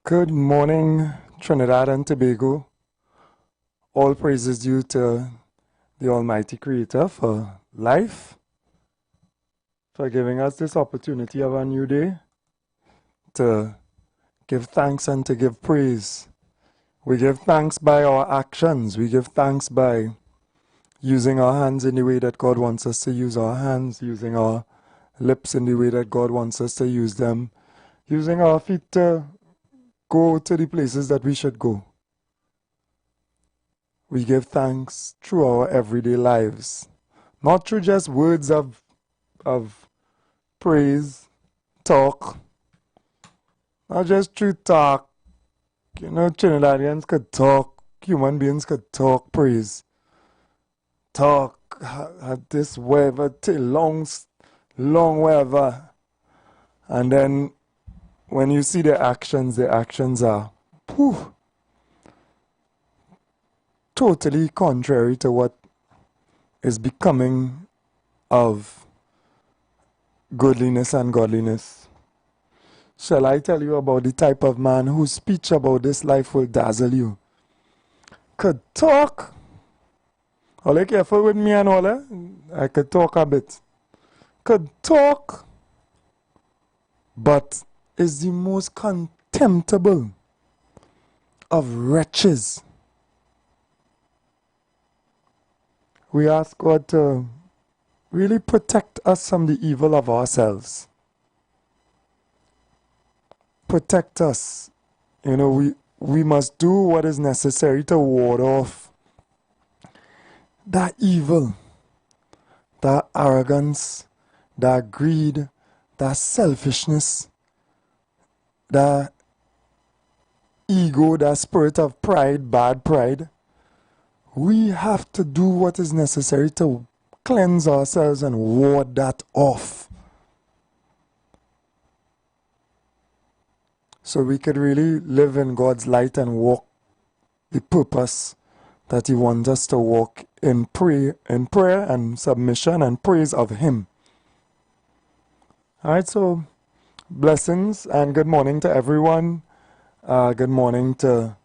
Good morning, Trinidad and Tobago. All praises due to the Almighty Creator for life, for giving us this opportunity of a new day to give thanks and to give praise. We give thanks by our actions. We give thanks by using our hands in the way that God wants us to use our hands, using our lips in the way that God wants us to use them, using our feet to go to the places that we should go. We give thanks through our everyday lives, not through just words of praise, talk, not just through talk. You know, Trinidadians could talk, human beings could talk praise. Talk this whatever till long whatever. And then when you see the actions are totally contrary to what is becoming of goodliness and godliness. Shall I tell you about the type of man whose speech about this life will dazzle you? Could talk. Are you careful with me and all that? I could talk a bit. Could talk, but is the most contemptible of wretches. We ask God to really protect us from the evil of ourselves. Protect us. You know, we must do what is necessary to ward off that evil, that arrogance, that greed, that selfishness, that ego, that spirit of pride, bad pride. We have to do what is necessary to cleanse ourselves and ward that off, so we could really live in God's light and walk the purpose that He wants us to walk in prayer and submission and praise of Him. All right, so blessings and good morning to everyone. Good morning to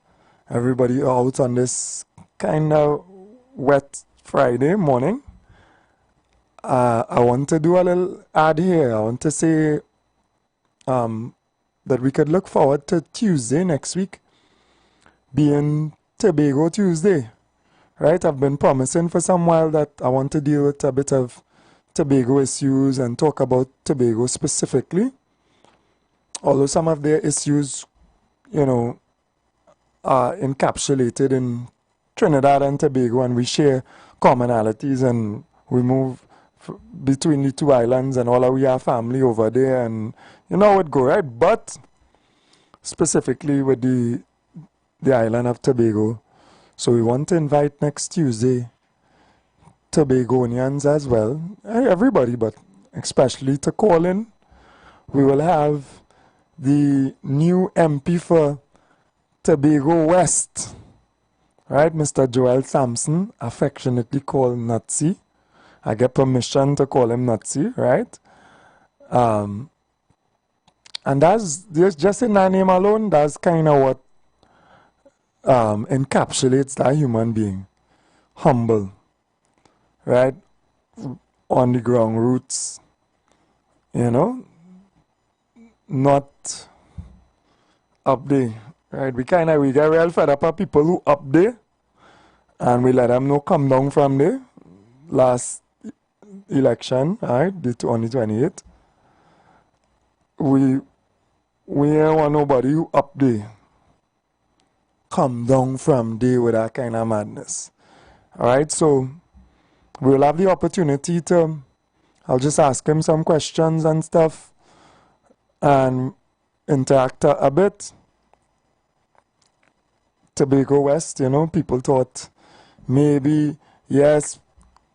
everybody out on this kind of wet Friday morning. I want to do a little ad here. I want to say that we could look forward to Tuesday next week being Tobago Tuesday. Right? I've been promising for some while that I want to deal with a bit of Tobago issues and talk about Tobago specifically. Although some of their issues, you know, are encapsulated in Trinidad and Tobago, and we share commonalities, and we move between the two islands, and all of we are family over there, and you know how it go, right? But specifically with the island of Tobago, so we want to invite next Tuesday Tobagonians as well, everybody, but especially to call in. We will have the new MP for Tobago West, right, Mr. Joel Sampson, affectionately called Nazi. I get permission to call him Nazi, right? And that's just in that name alone, that's kind of what encapsulates that human being. Humble, right? On the ground roots, you know, not up there, right? We get real fed up of people who up there, and we let them know come down from there. Last election, right, the 2028, we don't want nobody who up there come down from there with that kind of madness. All right, so we'll have the opportunity to, I'll just ask him some questions and stuff and interact a bit. Tobago West, you know, people thought maybe, yes,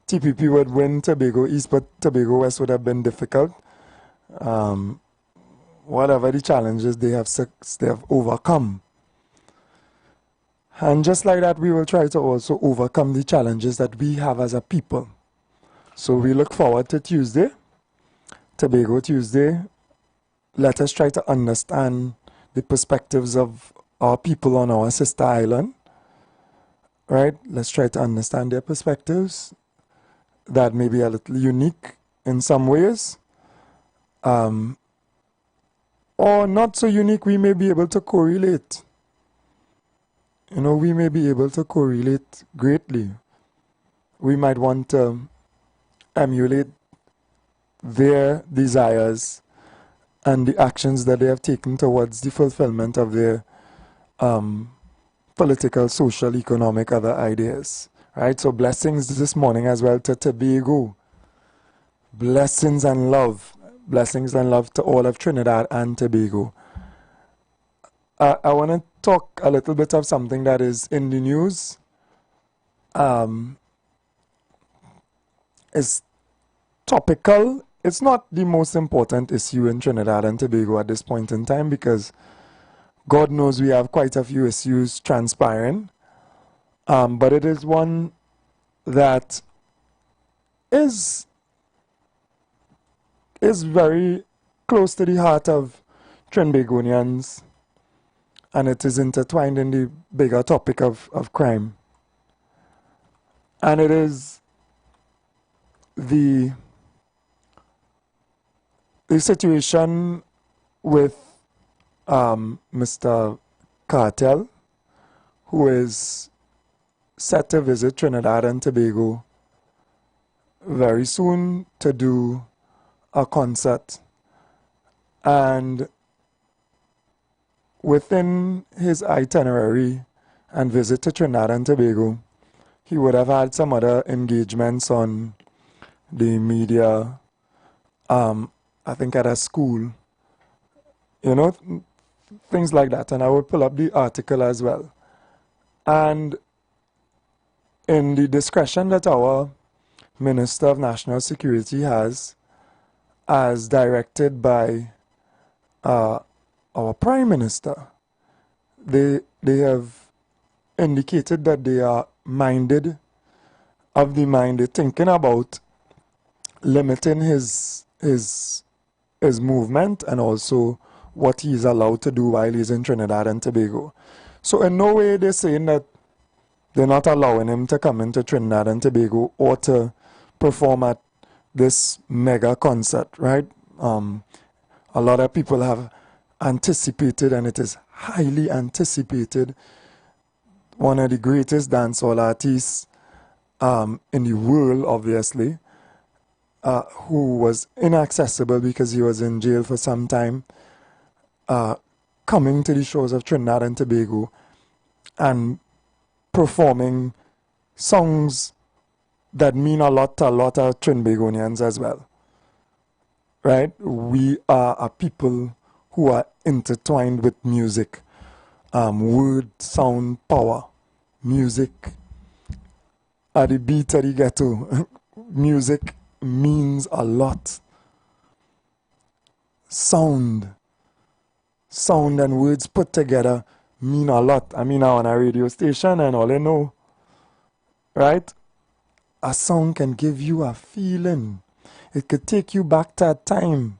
TPP would win Tobago East, but Tobago West would have been difficult. Whatever the challenges they have overcome. And just like that, we will try to also overcome the challenges that we have as a people. So we look forward to Tuesday, Tobago Tuesday. Let us try to understand the perspectives of our people on our sister island, right? Let's try to understand their perspectives that may be a little unique in some ways, or not so unique. We may be able to correlate. You know, we may be able to correlate greatly. We might want to emulate their desires and the actions that they have taken towards the fulfillment of their political, social, economic, other ideas. Right? So blessings this morning as well to Tobago. Blessings and love. Blessings and love to all of Trinidad and Tobago. I want to talk a little bit of something that is in the news. It's topical. It's not the most important issue in Trinidad and Tobago at this point in time, because God knows we have quite a few issues transpiring. But it is one that is very close to the heart of Trinbagonians, and it is intertwined in the bigger topic of crime. And it is the situation with Mr. Cartel, who is set to visit Trinidad and Tobago very soon to do a concert. And within his itinerary and visit to Trinidad and Tobago, he would have had some other engagements on the media, I think at a school, you know, things like that. And I will pull up the article as well. And in the discretion that our Minister of National Security has, as directed by our Prime Minister, they have indicated that they are thinking about limiting his movement and also what he is allowed to do while he's in Trinidad and Tobago. So in no way they're saying that they're not allowing him to come into Trinidad and Tobago or to perform at this mega concert, right? A lot of people have anticipated, and it is highly anticipated, one of the greatest dancehall artists in the world, obviously, who was inaccessible because he was in jail for some time, coming to the shores of Trinidad and Tobago and performing songs that mean a lot to a lot of Trinbagonians as well. Right? We are a people who are intertwined with music. Word, sound, power. Music. At the beat of the ghetto. Music means a lot. Sound and words put together mean a lot. I mean, I'm on a radio station and all I know, right? A song can give you a feeling. It could take you back to a time.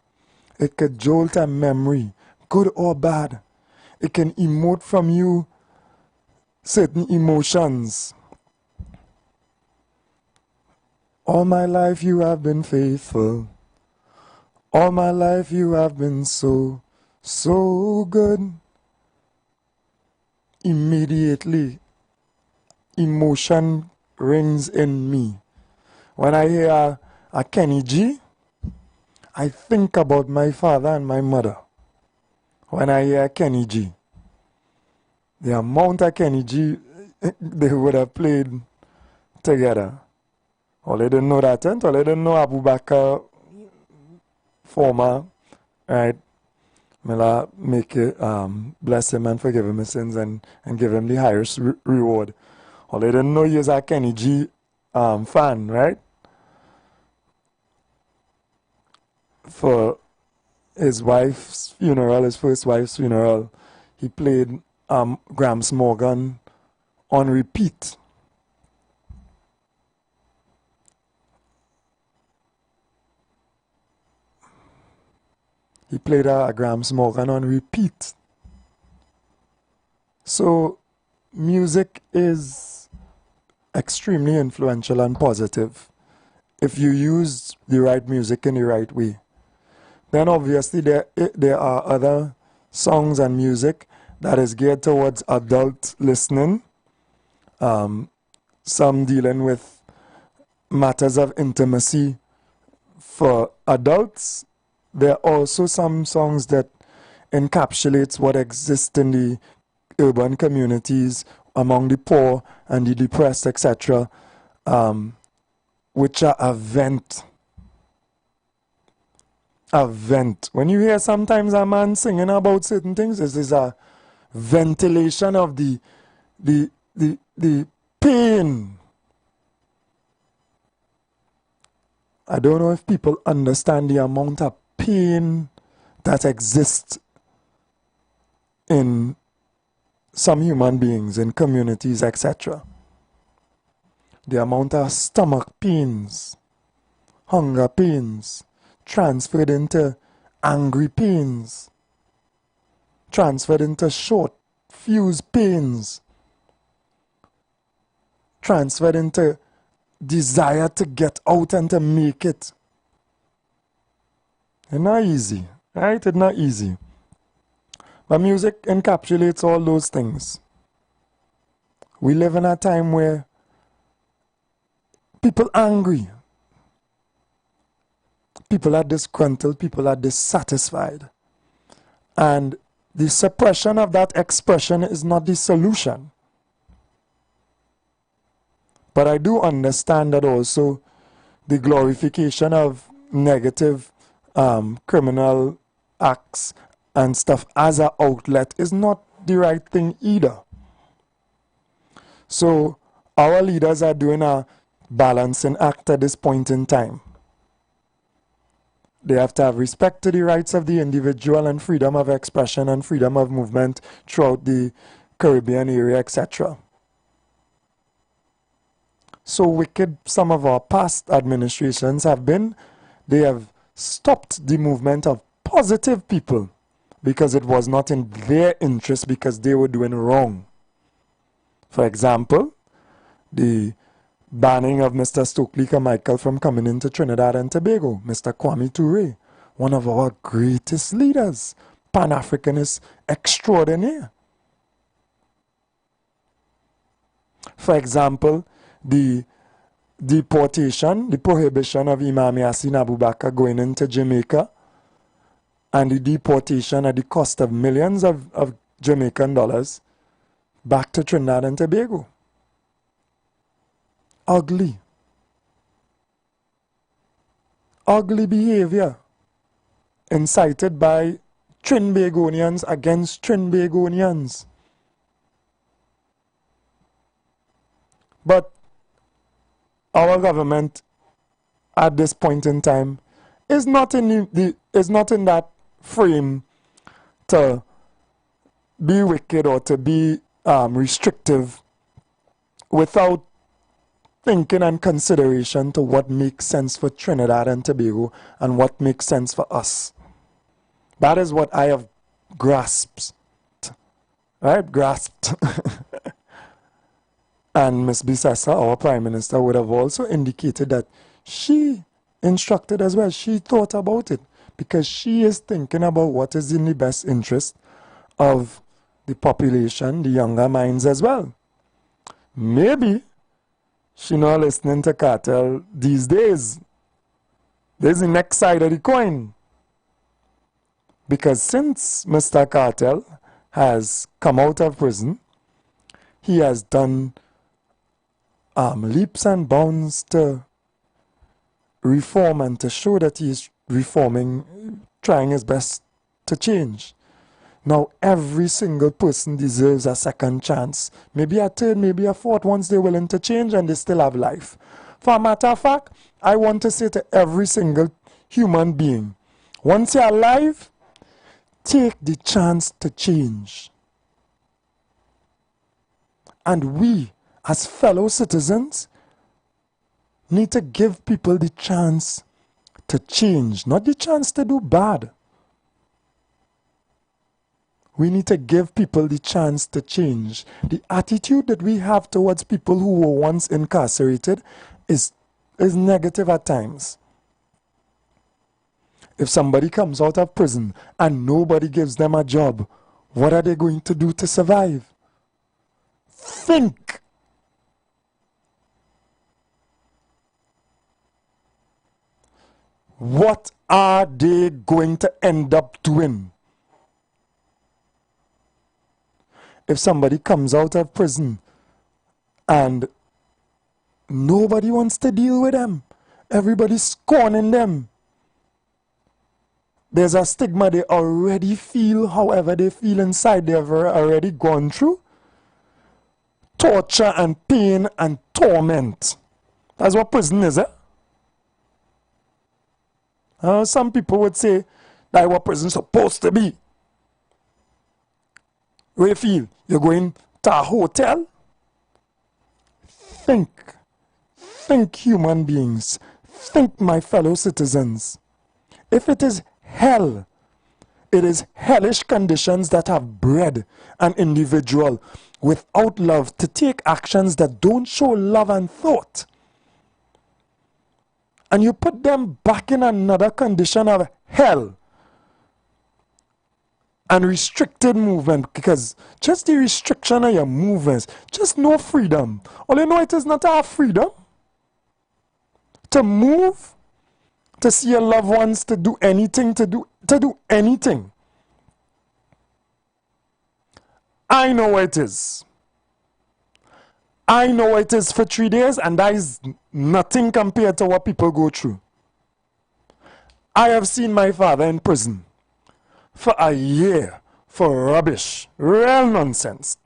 It could jolt a memory, good or bad. It can emote from you certain emotions. All my life you have been faithful. All my life you have been so, so good. Immediately, emotion rings in me. When I hear a Kenny G, I think about my father and my mother. When I hear Kenny G, the amount of Kenny G they would have played together. All they didn't know that, all they didn't know Abu Bakr, former, right? May make it, bless him and forgive him his sins and give him the highest reward. All they didn't know he is a Kenny G fan, right? For his wife's funeral, his first wife's funeral, he played Gramps Morgan on repeat. He played a Gramps Morgan on repeat. So music is extremely influential and positive if you use the right music in the right way. Then obviously there are other songs and music that is geared towards adult listening, some dealing with matters of intimacy for adults. There are also some songs that encapsulates what exists in the urban communities among the poor and the depressed, etc., which are a vent. When you hear sometimes a man singing about certain things, this is a ventilation of the pain. I don't know if people understand the amount of pain that exists in some human beings, in communities, etc. The amount of stomach pains, hunger pains, transferred into angry pains, transferred into short fuse pains, transferred into desire to get out and to make it. It's not easy, right? It's not easy. But music encapsulates all those things. We live in a time where people are angry, people are disgruntled, people are dissatisfied. And the suppression of that expression is not the solution. But I do understand that also the glorification of negative criminal acts and stuff as an outlet is not the right thing either. So our leaders are doing a balancing act at this point in time. They have to have respect to the rights of the individual and freedom of expression and freedom of movement throughout the Caribbean area, etc. So wicked some of our past administrations have been, they have stopped the movement of positive people because it was not in their interest, because they were doing wrong. For example, the banning of Mr. Stokely Carmichael from coming into Trinidad and Tobago, Mr. Kwame Ture, one of our greatest leaders, Pan-Africanist extraordinaire. For example, the deportation, the prohibition of Imam Yassin Abubakar going into Jamaica, and the deportation at the cost of millions of Jamaican dollars back to Trinidad and Tobago. Ugly. Ugly behavior incited by Trinbagonians against Trinbagonians. But our government at this point in time is not in that frame to be wicked or to be restrictive without thinking and consideration to what makes sense for Trinidad and Tobago and what makes sense for us. That is what I have grasped. Right? Grasped. And Ms. Bisessa, our Prime Minister, would have also indicated that she instructed as well. She thought about it because she is thinking about what is in the best interest of the population, the younger minds as well. Maybe she not listening to Cartel these days. There's the next side of the coin. Because since Mr. Cartel has come out of prison, he has done leaps and bounds to reform and to show that he is reforming, trying his best to change. Now, every single person deserves a second chance. Maybe a third, maybe a fourth, once they're willing to change and they still have life. For a matter of fact, I want to say to every single human being, once you're alive, take the chance to change. And we, as fellow citizens, need to give people the chance to change, not the chance to do bad. We need to give people the chance to change. The attitude that we have towards people who were once incarcerated is negative at times. If somebody comes out of prison and nobody gives them a job, what are they going to do to survive? Think. What are they going to end up doing? If somebody comes out of prison and nobody wants to deal with them, everybody's scorning them, there's a stigma they already feel, however they feel inside, they've already gone through torture and pain and torment. That's what prison is, some people would say that's what prison's supposed to be. Where you feel? You're going to a hotel? Think, human beings. Think, my fellow citizens. If it is hell, it is hellish conditions that have bred an individual without love to take actions that don't show love and thought. And you put them back in another condition of hell and restricted movement, because just the restriction of your movements, just no freedom. All you know, it is not our freedom to move, to see your loved ones, to do anything, to do anything. I know what it is. I know what it is for 3 days, and that is nothing compared to what people go through. I have seen my father in prison for a year for rubbish, real nonsense,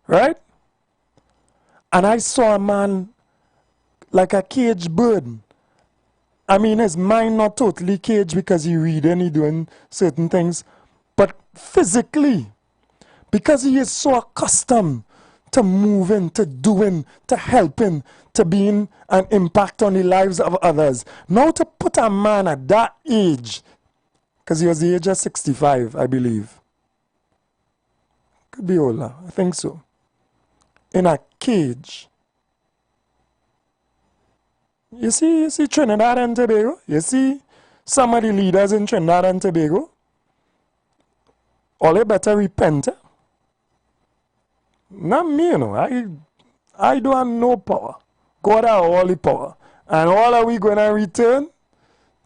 right? And I saw a man like a caged bird. I mean, his mind not totally caged because he reading, he doing certain things, but physically, because he is so accustomed to moving, to doing, to helping, to being an impact on the lives of others. Now to put a man at that age, because he was the age of 65, I believe. Could be older, I think so. In a cage. You see Trinidad and Tobago? You see some of the leaders in Trinidad and Tobago? All they better repent. Not me, you know. I don't have no power. God has all the power. And all are we going to return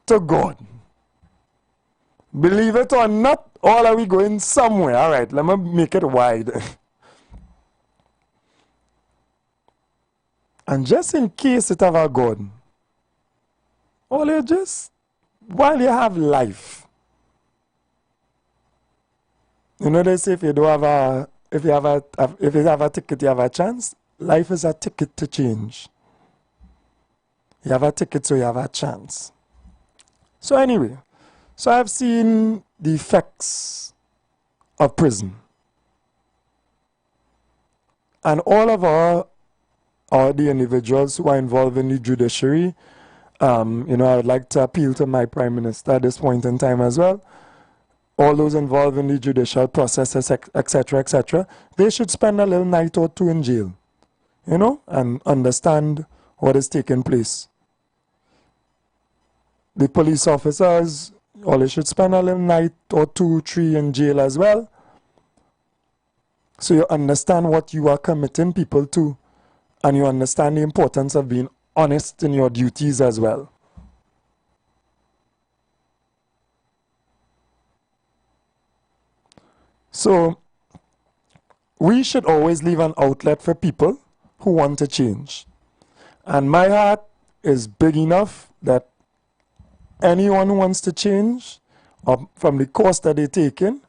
to God. Believe it or not, all are we going somewhere. All right, let me make it wide. And just in case it ever gone, all you just, while you have life, you know they say if you don't have if you have a ticket, you have a chance. Life is a ticket to change. You have a ticket, so you have a chance. So anyway, so I've seen the effects of prison. And all of the individuals who are involved in the judiciary, I would like to appeal to my Prime Minister at this point in time as well. All those involved in the judicial processes, etc., they should spend a little night or two in jail, and understand what is taking place. The police officers, all they should spend a little night or 2, 3 in jail as well, so you understand what you are committing people to, and you understand the importance of being honest in your duties as well. So, we should always leave an outlet for people who want to change. And my heart is big enough that anyone who wants to change, from the course that they're taking,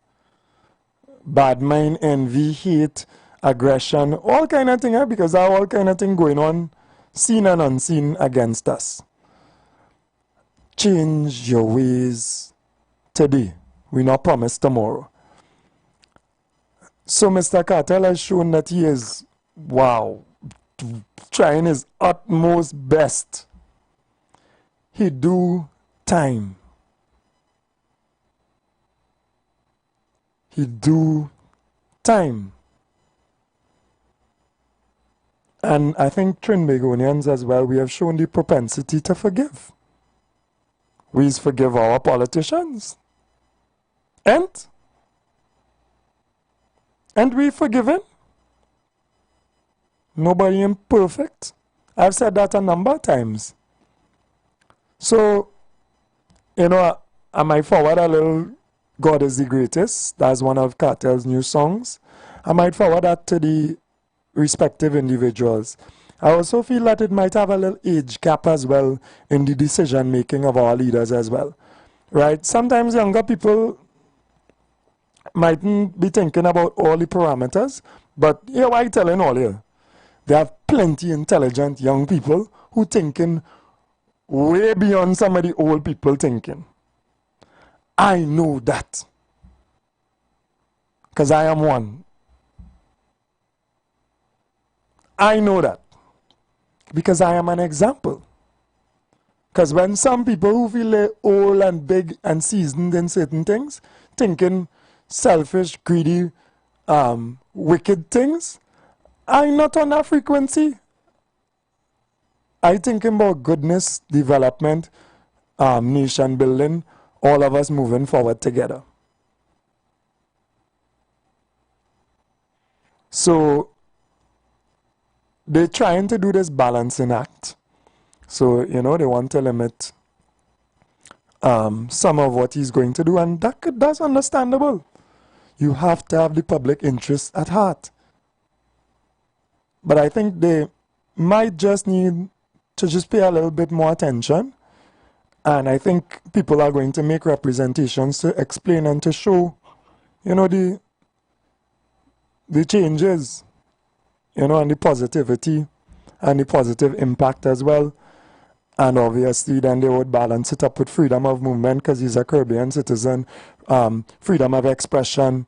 bad mind, envy, hate, aggression, all kind of thing, because there are all kind of thing going on, seen and unseen against us. Change your ways today. We not promise tomorrow. So Mr. Cartel has shown that he is, trying his utmost best. He do time. he do time. And I think Trinbagonians as well, we have shown the propensity to forgive. We forgive our politicians. And we forgiven. Nobody imperfect. I've said that a number of times. So, you know, I might forward a little God is the Greatest. That's one of Cartel's new songs. I might forward that to the respective individuals. I also feel that it might have a little age gap as well in the decision making of our leaders as well. Right? Sometimes younger people mightn't be thinking about all the parameters, but here I telling all you, there are plenty intelligent young people who thinking way beyond some of the old people thinking. I know that. Because I am one. I know that. Because I am an example. Because when some people who feel old and big and seasoned in certain things, thinking selfish, greedy, wicked things, I'm not on that frequency. I thinking about goodness, development, nation building, all of us moving forward together. So they're trying to do this balancing act. So, you know, they want to limit some of what he's going to do, and that's understandable. You have to have the public interest at heart. But I think they might just need to just pay a little bit more attention. And I think people are going to make representations to explain and to show, you know, the changes, you know, and the positivity and the positive impact as well. And obviously then they would balance it up with freedom of movement because he's a Caribbean citizen, freedom of expression,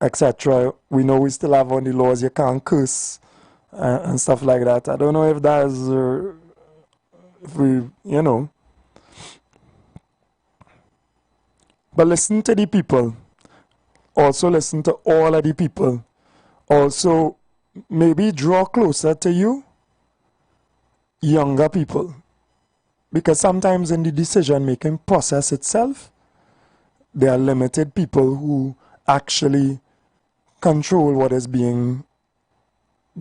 etc. We know we still have on the laws, you can't curse and stuff like that. I don't know if that's, if we, you know. But listen to the people. Also listen to all of the people. Also maybe draw closer to you, younger people. Because sometimes in the decision-making process itself, there are limited people who actually control what is being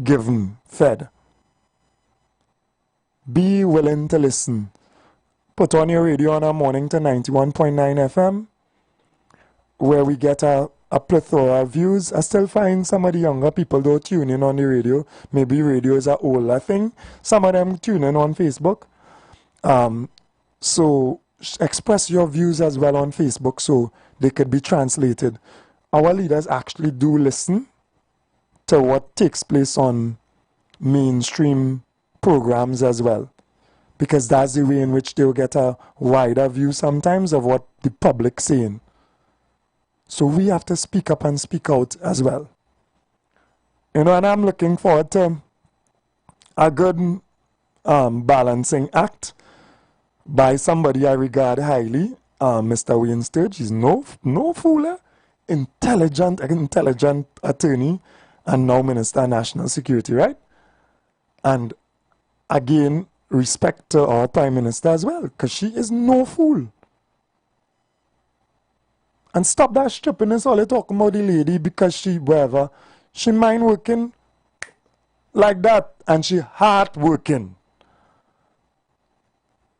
given, fed. Be willing to listen. Put on your radio on a morning to 91.9 FM, where we get a plethora of views. I still find some of the younger people don't tune in on the radio. Maybe radio is an older thing. Some of them tune in on Facebook. So express your views as well on Facebook so they could be translated. Our leaders actually do listen to what takes place on mainstream programs as well, because that's the way in which they'll get a wider view sometimes of what the public's saying. So we have to speak up and speak out as well. You know, and I'm looking forward to a good balancing act by somebody I regard highly, Mr. Wayne Sturge. He's no fooler, intelligent attorney, and now Minister of National Security, right? And again, respect to our Prime Minister as well, because she is no fool. And stop that stupidness, all they talking about the lady because she, whatever, she mind working like that, and she hard working.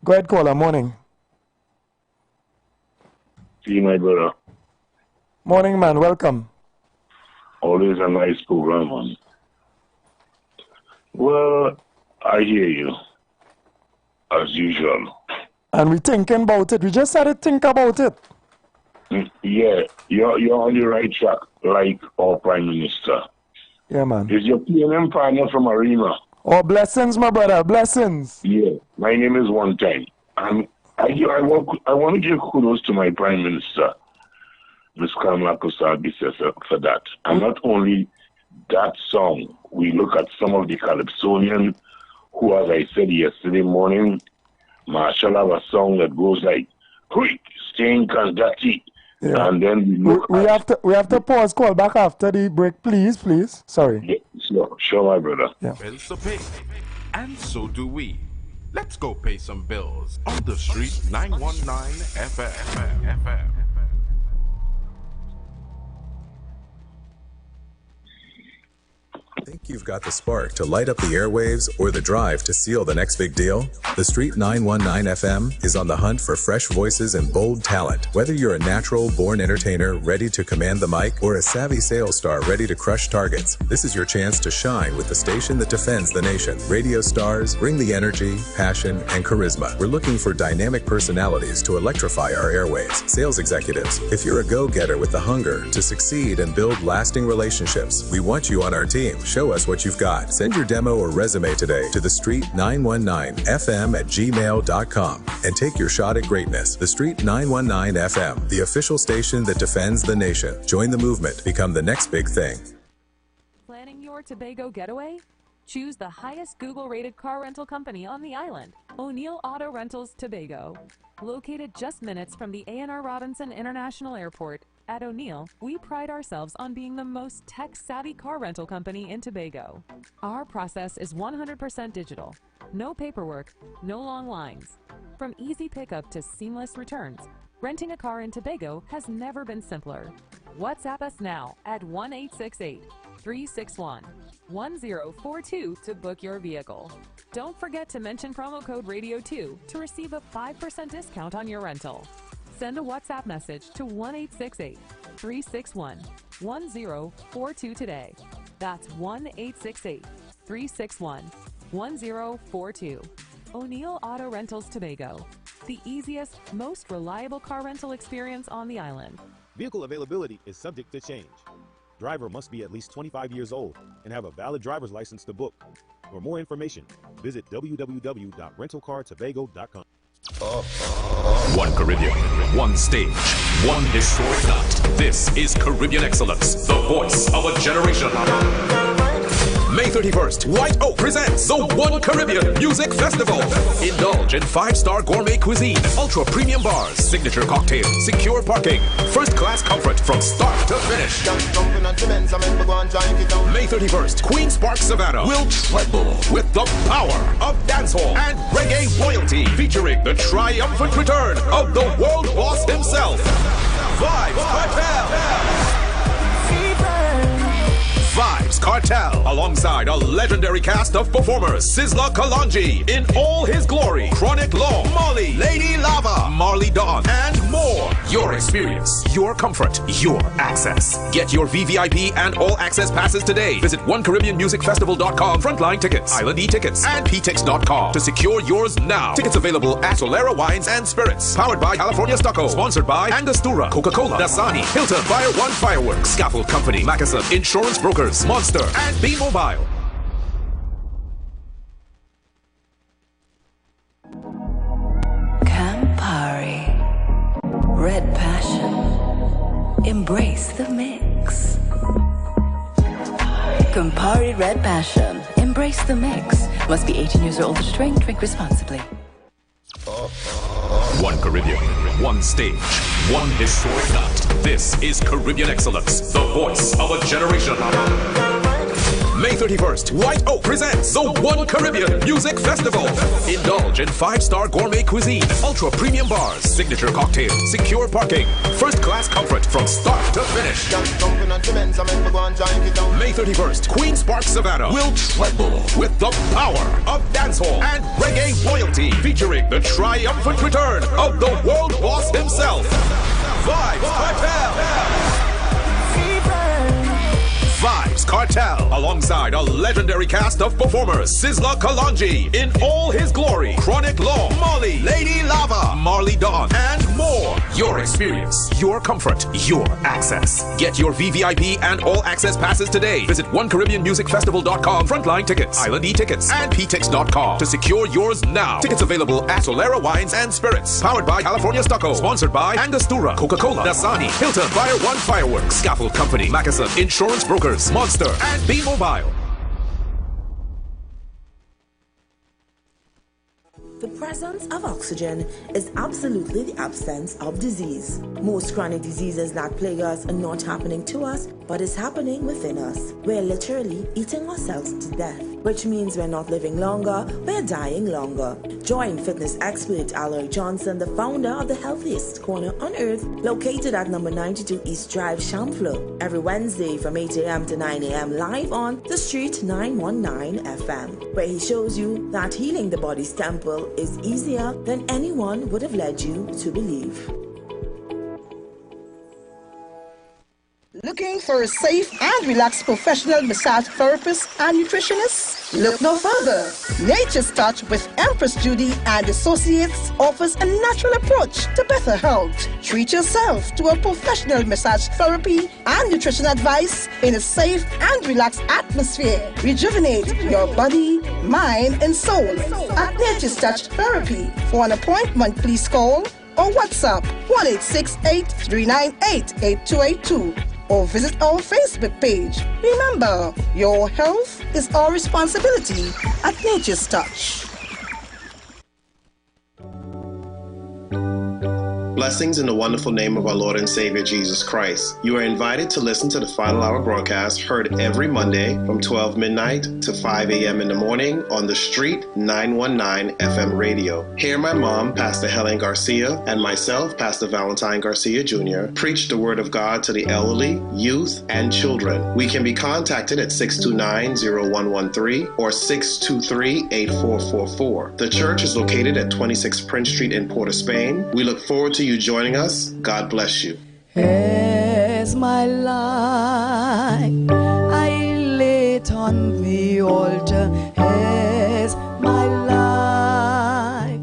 Go ahead, caller. Morning. See, my brother. Morning, man. Welcome. Always a nice program. Well, I hear you, as usual. And we thinking about it. We just had to think about it. Yeah, you're on the right track, like our Prime Minister. Yeah, man. Is your PNM partner from Arima? Oh, blessings, my brother. Blessings. Yeah, my name is One Time. And I want to give kudos to my Prime Minister, Ms. Kamala Kosal-Bissell, for that. And not only that song, we look at some of the Calypsonians who, as I said yesterday morning, Marshall have a song that goes like, quick, staying Kandati, Yeah. And then We have to pause, call back after the break, please. Sorry. Yeah, sure, my brother. Yeah. Bills to pay, and so do we. Let's go pay some bills on the street. 919 FM. Think you've got the spark to light up the airwaves or the drive to seal the next big deal? The Street 919 FM is on the hunt for fresh voices and bold talent. Whether you're a natural-born entertainer ready to command the mic or a savvy sales star ready to crush targets, this is your chance to shine with the station that defends the nation. Radio stars bring the energy, passion, and charisma. We're looking for dynamic personalities to electrify our airwaves. Sales executives, if you're a go-getter with the hunger to succeed and build lasting relationships, we want you on our team. Show us what you've got. Send your demo or resume today to the Street 919 FM at gmail.com and take your shot at greatness. The Street 919 FM, the official station that defends the nation. Join the movement. Become the next big thing. Planning your Tobago getaway? Choose the highest Google-rated car rental company on the island, O'Neill Auto Rentals Tobago. Located just minutes from the A&R Robinson International Airport, at O'Neill, we pride ourselves on being the most tech-savvy car rental company in Tobago. Our process is 100% digital. No paperwork, no long lines. From easy pickup to seamless returns, renting a car in Tobago has never been simpler. WhatsApp us now at 1-868-361-1042 to book your vehicle. Don't forget to mention promo code RADIO2 to receive a 5% discount on your rental. Send a WhatsApp message to 1-868-361-1042 today. That's 1-868-361-1042. O'Neill Auto Rentals Tobago, the easiest, most reliable car rental experience on the island. Vehicle availability is subject to change. Driver must be at least 25 years old and have a valid driver's license to book. For more information, visit www.rentalcartobago.com. One Caribbean, one stage, one historic night. This is Caribbean Excellence, the voice of a generation. May 31st, White Oak presents the One Caribbean Music Festival. Indulge in 5-star gourmet cuisine, ultra-premium bars, signature cocktails, secure parking, first-class comfort from start to finish. May 31st, Queen's Park Savannah will tremble with the power of dancehall and reggae royalty, featuring the triumphant return of the world boss himself, Vibes Cartel. Vibes Cartel, alongside a legendary cast of performers, Sizzla Kalonji in all his glory, Chronic Law, Molly, Lady Lava, Marley Dawn, and more. Your experience, your comfort, your access. Get your VVIP and all access passes today. Visit OneCaribbeanMusicFestival.com, Frontline Tickets, Island E-Tickets, and PTix.com to secure yours now. Tickets available at Solera Wines and Spirits, powered by California Stucco, sponsored by Angostura, Coca-Cola, Dasani, Hilton, Fire One Fireworks, Scaffold Company, Mackeson, Insurance Brokers, Monster, and B-Mobile. Campari, Red Passion, embrace the mix. Campari Red Passion, embrace the mix. Must be 18 years or older to drink. Drink responsibly. One Caribbean, one stage, one historic night. This is Caribbean Excellence, the voice of a generation. May 31st, White Oak presents the One Caribbean Music Festival. Indulge in 5-star gourmet cuisine, ultra-premium bars, signature cocktails, secure parking, first-class comfort from start to finish. May 31st, Queen's Park Savannah will tremble with the power of dancehall and reggae royalty, featuring the triumphant return of the world boss himself, Vibes Cartel. Vibes Cartel, alongside a legendary cast of performers, Sizzla Kalonji in all his glory, Chronic Law, Molly, Lady Lava, Marley Dawn, and more. Your experience, your comfort, your access. Get your VVIP and all access passes today. Visit OneCaribbeanMusicFestival.com, Frontline Tickets, Island E-Tickets, and PTix.com to secure yours now. Tickets available at Solera Wines and Spirits, powered by California Stucco, sponsored by Angostura, Coca-Cola, Dasani, Hilton, Fire One Fireworks, Scaffold Company, Mackeson, Insurance Brokers, Monster, and B-Mobile. The presence of oxygen is absolutely the absence of disease. Most chronic diseases that plague us are not happening to us, but is happening within us. We're literally eating ourselves to death, which means we're not living longer, we're dying longer. Join fitness expert Aloy Johnson, the founder of the healthiest corner on earth, located at number 92 East Drive, Champlain, every Wednesday from 8 a.m. to 9 a.m. live on The Street 919 FM, where he shows you that healing the body's temple is easier than anyone would have led you to believe. Looking for a safe and relaxed professional massage therapist and nutritionist? Look no further. Nature's Touch with Empress Judy and Associates offers a natural approach to better health. Treat yourself to a professional massage therapy and nutrition advice in a safe and relaxed atmosphere. Rejuvenate your body, mind, and soul at Nature's Touch Therapy. For an appointment, please call or WhatsApp 1-868-398-8282. or visit our Facebook page. Remember, your health is our responsibility at Nature's Touch. Blessings in the wonderful name of our Lord and Savior Jesus Christ. You are invited to listen to the Final Hour broadcast heard every Monday from 12 midnight to 5 a.m. in the morning on The Street 919 FM radio. Here my mom, Pastor Helen Garcia, and myself, Pastor Valentine Garcia Jr., preach the Word of God to the elderly, youth, and children. We can be contacted at 629-0113 or 623-8444. The church is located at 26 Prince Street in Port of Spain. We look forward to you joining us. God bless you. As my life I lay it on the altar, as my life.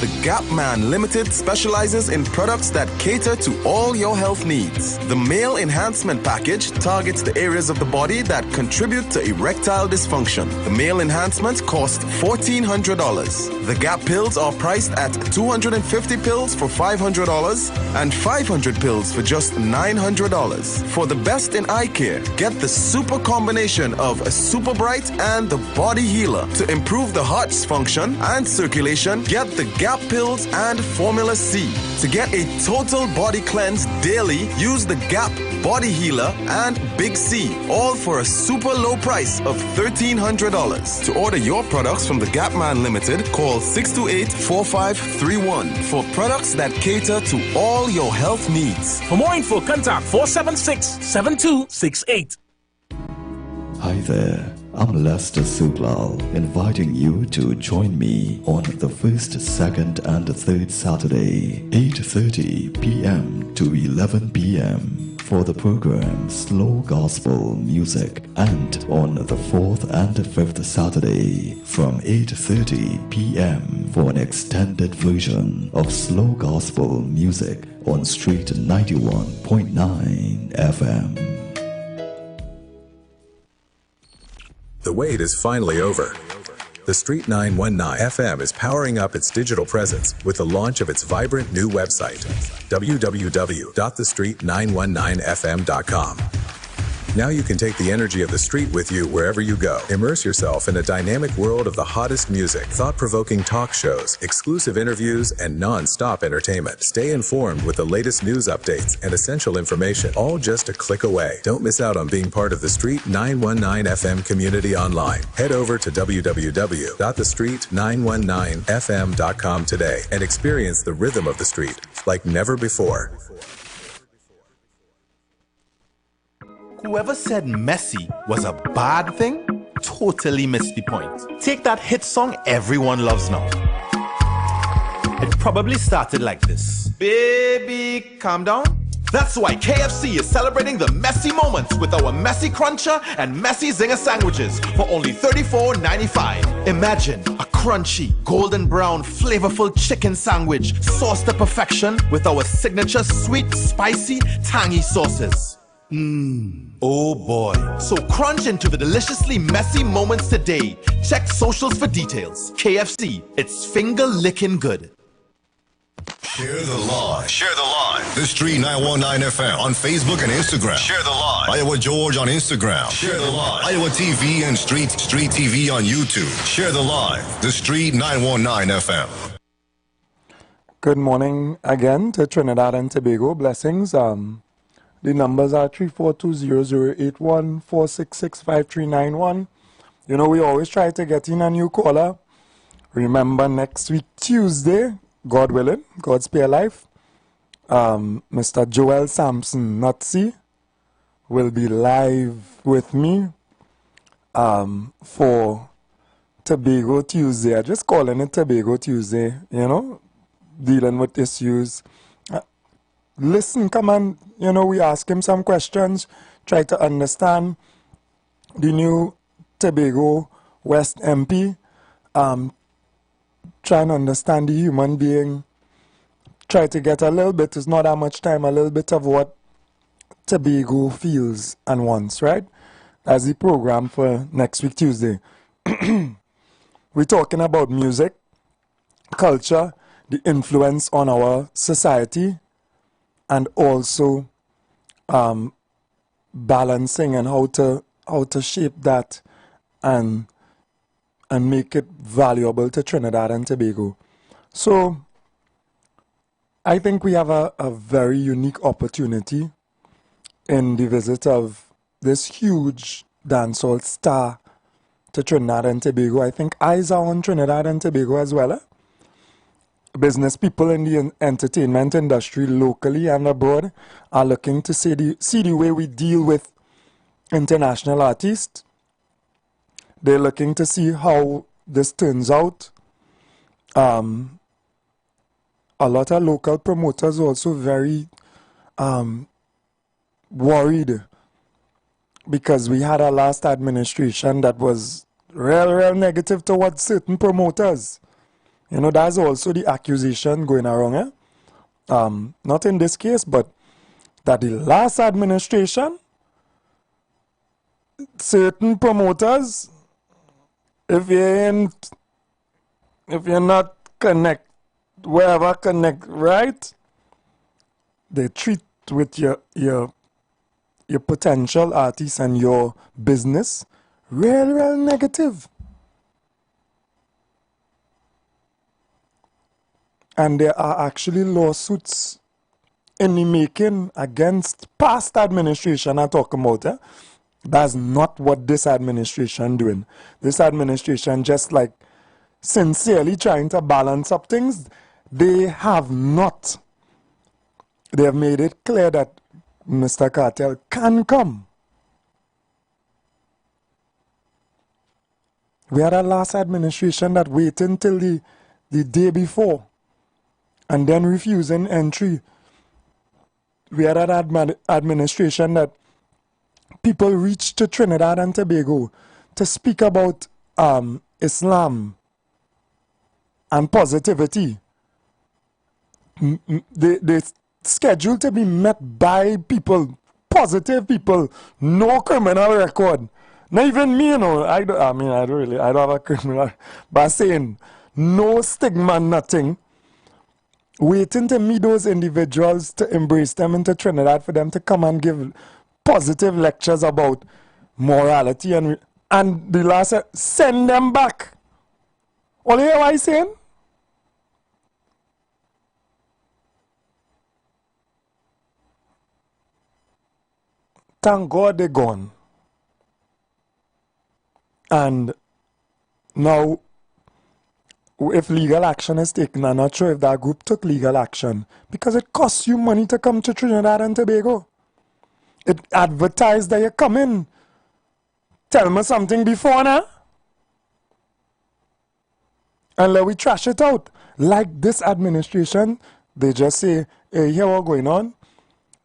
The Gap Man Limited specializes in products that cater to all your health needs. The Male Enhancement Package targets the areas of the body that contribute to erectile dysfunction. The Male Enhancement costs $1,400. The Gap pills are priced at 250 pills for $500 and 500 pills for just $900. For the best in eye care, get the super combination of a Super Bright and the Body Healer. To improve the heart's function and circulation, get the Gap pills and Formula C. To get a total body cleanse daily, use the Gap Body Healer and Big C, all for a super low price of $1,300. To order your products from the Gap Man Limited, call 628-4531 for products that cater to all your health needs. For more info, contact 476-7268. Hi there. I'm Lester Sublal, inviting you to join me on the first, second, and third Saturday, 8:30 p.m. to 11 p.m. for the program Slow Gospel Music, and on the fourth and fifth Saturday from 8:30 p.m. for an extended version of Slow Gospel Music on Street 91.9 FM. The wait is finally over. The Street 919 FM is powering up its digital presence with the launch of its vibrant new website, www.thestreet919fm.com. Now you can take the energy of the street with you wherever you go. Immerse yourself in a dynamic world of the hottest music, thought-provoking talk shows, exclusive interviews, and non-stop entertainment. Stay informed with the latest news updates and essential information, all just a click away. Don't miss out on being part of the Street 919 FM community online. Head over to www.thestreet919fm.com today and experience the rhythm of the street like never before. Whoever said messy was a bad thing totally missed the point. Take that hit song everyone loves now. It probably started like this. Baby, calm down. That's why KFC is celebrating the messy moments with our Messy Cruncher and Messy Zinger sandwiches for only $34.95. Imagine a crunchy, golden brown, flavorful chicken sandwich sauced to perfection with our signature sweet, spicy, tangy sauces. Oh boy. So crunch into the deliciously messy moments today. Check socials for details. KFC, it's finger licking good. Share the live. Share the live. The Street 919 FM on Facebook and Instagram. Share the live. Iowa George on Instagram. Share the live. Iowa TV and Street TV on YouTube. Share the live. The Street 919 FM. Good morning again to Trinidad and Tobago. Blessings. The numbers are 342-0081-466-5391. You know, we always try to get in a new caller. Remember, next week, Tuesday, God willing, God spare life, Mr. Joel Sampson Nutsi will be live with me for Tobago Tuesday. I just calling it Tobago Tuesday, you know, dealing with issues. Listen, come on, you know, we ask him some questions, try to understand the new Tobago West MP, try and understand the human being, try to get a little bit, it's not that much time, a little bit of what Tobago feels and wants, right? That's the program for next week, Tuesday. We're talking about music, culture, the influence on our society, and also balancing and how to shape that and make it valuable to Trinidad and Tobago. So I think we have a very unique opportunity in the visit of this huge dancehall star to Trinidad and Tobago. I think eyes are on Trinidad and Tobago as well. Business people in the entertainment industry locally and abroad are looking to see the way we deal with international artists. They're looking to see how this turns out. A lot of local promoters are also very worried because we had a last administration that was real negative towards certain promoters. You know, that's also the accusation going around, not in this case, but that the last administration, certain promoters, if you're not connect, wherever connect, right, they treat with your potential artist and your business real negative. And there are actually lawsuits in the making against past administration I'm talking about. That's not what this administration doing. This administration just like sincerely trying to balance up things. They have not. They have made it clear that Mr. Cartel can come. We had a last administration that waited until the day before and then refusing entry. We had an administration that people reached to Trinidad and Tobago to speak about Islam and positivity. They scheduled to be met by people, positive people, no criminal record. Not even me, you know. I don't have a criminal, but saying no stigma, nothing. Waiting to meet those individuals to embrace them into Trinidad for them to come and give positive lectures about morality and the last send them back. All you hear what I'm saying? Thank God they're gone. And now, if legal action is taken, I'm not sure if that group took legal action because it costs you money to come to Trinidad and Tobago. It advertised that you come in. Tell me something before now. And let we trash it out. Like this administration, they just say, hey, here what's going on.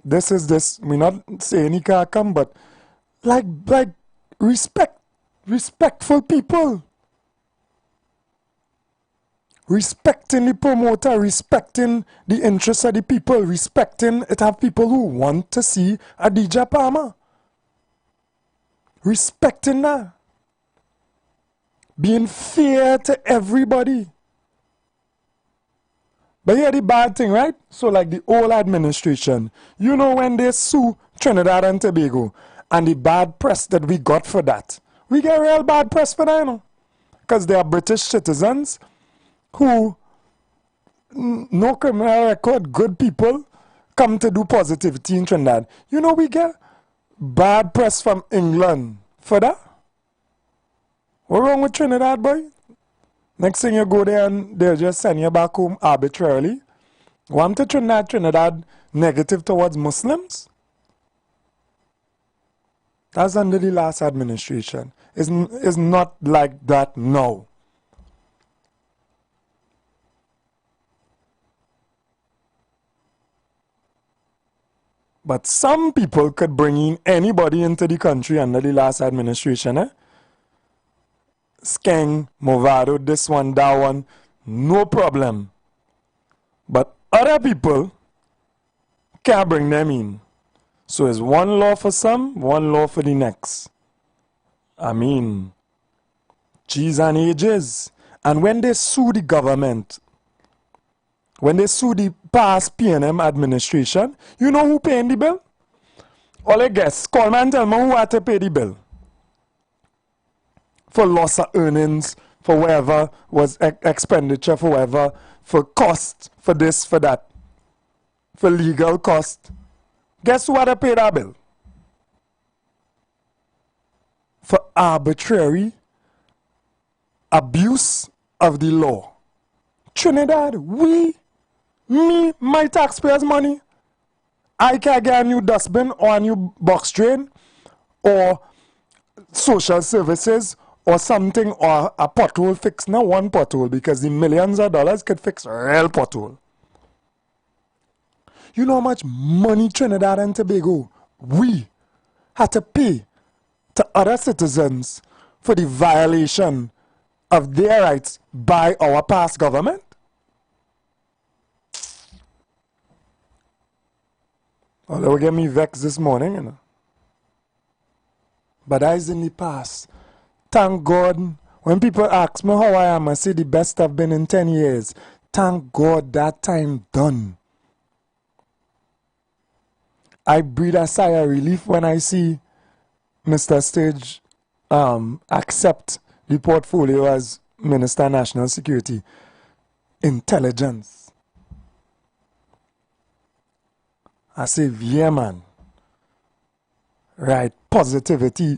This is this. We're not saying he can't come, but like respectful people. Respecting the promoter, respecting the interests of the people, respecting it have people who want to see a DJ Palmer. Respecting that. Being fair to everybody. But here the bad thing, right? So like the old administration, you know when they sue Trinidad and Tobago and the bad press that we got for that. We get real bad press for that, you know. Because they are British citizens who, no criminal record, good people, come to do positivity in Trinidad. You know we get bad press from England for that. What wrong with Trinidad, boy? Next thing you go there and they'll just send you back home arbitrarily. Want to Trinidad negative towards Muslims? That's under the last administration. It's not like that now. But some people could bring in anybody into the country under the last administration, eh? Skeng, Movado, this one, that one, no problem. But other people can't bring them in. So it's one law for some, one law for the next. I mean, G's and ages. And when they sue the government, when they sue the past PNM administration, you know who paying the bill? All I guess, call me and tell me who had to pay the bill. For loss of earnings, for whatever was expenditure, for whatever, for cost, for this, for that, for legal cost. Guess who had to pay that bill? For arbitrary abuse of the law. Trinidad, me, my taxpayers' money, I can get a new dustbin or a new box drain or social services or something, or a pothole fix, not one pothole, because the millions of dollars could fix a real pothole. You know how much money Trinidad and Tobago we had to pay to other citizens for the violation of their rights by our past government? Well, they will get me vexed this morning, you know. But that is in the past. Thank God, when people ask me how I am, I say the best I've been in 10 years. Thank God that time done. I breathe a sigh of relief when I see Mr. Stage accept the portfolio as Minister of National Security. Intelligence. I say, yeah, man. Right, positivity,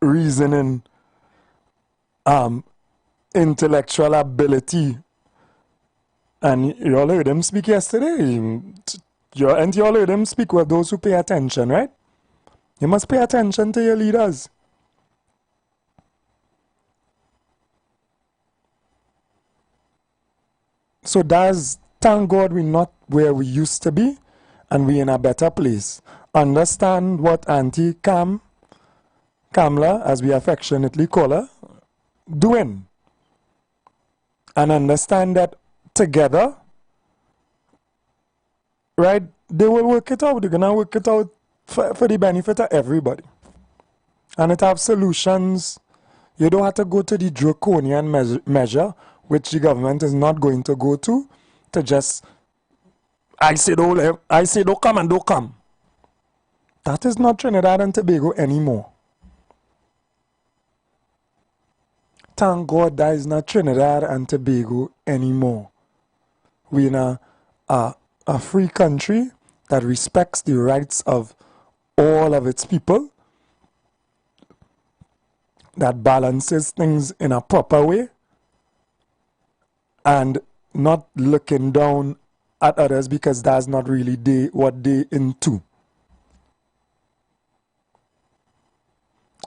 reasoning, intellectual ability. And you all heard him speak yesterday. You all heard him speak with those who pay attention, right? You must pay attention to your leaders. So that's, thank God we're not where we used to be, and we're in a better place. Understand what Auntie Kamla, as we affectionately call her, doing. And understand that together, right, they will work it out. They're going to work it out for the benefit of everybody. And it have solutions. You don't have to go to the draconian measure, which the government is not going to go to just, I say don't come and don't come. That is not Trinidad and Tobago anymore. Thank God that is not Trinidad and Tobago anymore. We're in a free country that respects the rights of all of its people, that balances things in a proper way, and not looking down at others because that's not really what they into.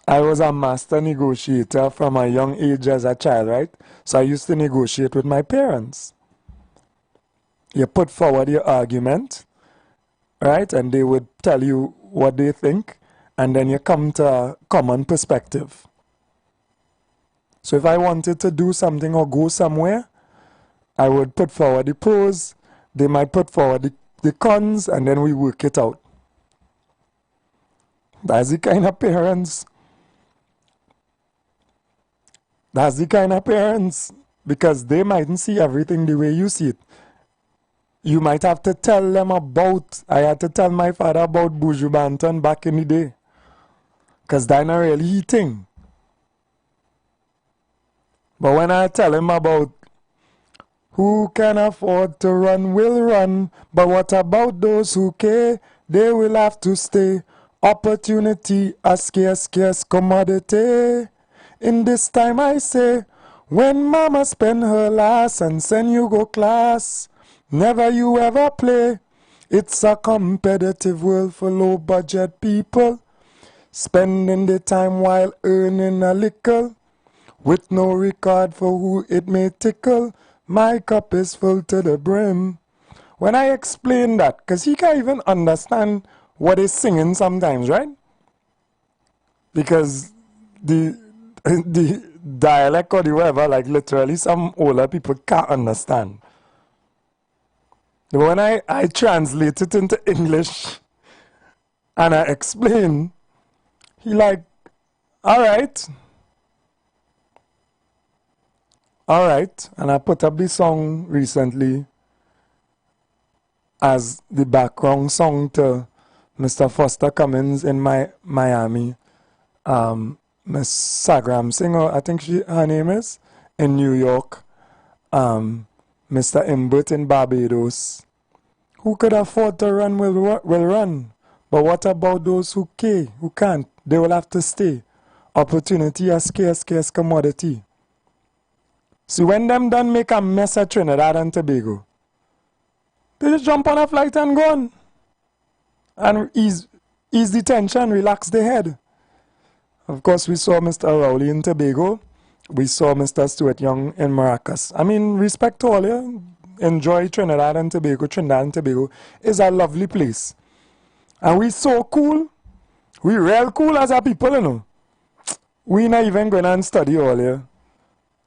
I was a master negotiator from a young age as a child, right? So I used to negotiate with my parents. You put forward your argument, right? And they would tell you what they think, and then you come to a common perspective. So if I wanted to do something or go somewhere, I would put forward the pros, they might put forward the cons, and then we work it out. That's the kind of parents. That's the kind of parents, because they mightn't see everything the way you see it. you might have to tell them about, I had to tell my father about Buju Banton back in the day. Because that's not really his thing. But when I tell him about who can afford to run will run, but what about those who care? They will have to stay. Opportunity a scarce commodity. In this time I say, when mama spend her last and send you go class, never you ever play. It's a competitive world for low budget people, spending the time while earning a little, with no regard for who it may tickle. My cup is full to the brim. When I explain that, because he can't even understand what he's singing sometimes, right? Because the dialect or the whatever, like literally some older people can't understand. When I translate it into English and I explain, he like, all right. And I put up this song recently as the background song to Mr. Foster Cummins in Miami. Miss Sagram Singer, I think her name is, in New York. Mr. Imbert in Barbados. Who could afford to run will run. But what about those who can't? They will have to stay. Opportunity a scarce commodity. See, when them done make a mess of Trinidad and Tobago, they just jump on a flight and go on. And ease the tension, relax the head. Of course, we saw Mr. Rowley in Tobago. We saw Mr. Stuart Young in Maracas. I mean, respect to all you. Enjoy Trinidad and Tobago. Trinidad and Tobago is a lovely place. And we so cool. We real cool as a people, you know. We not even going and study all here.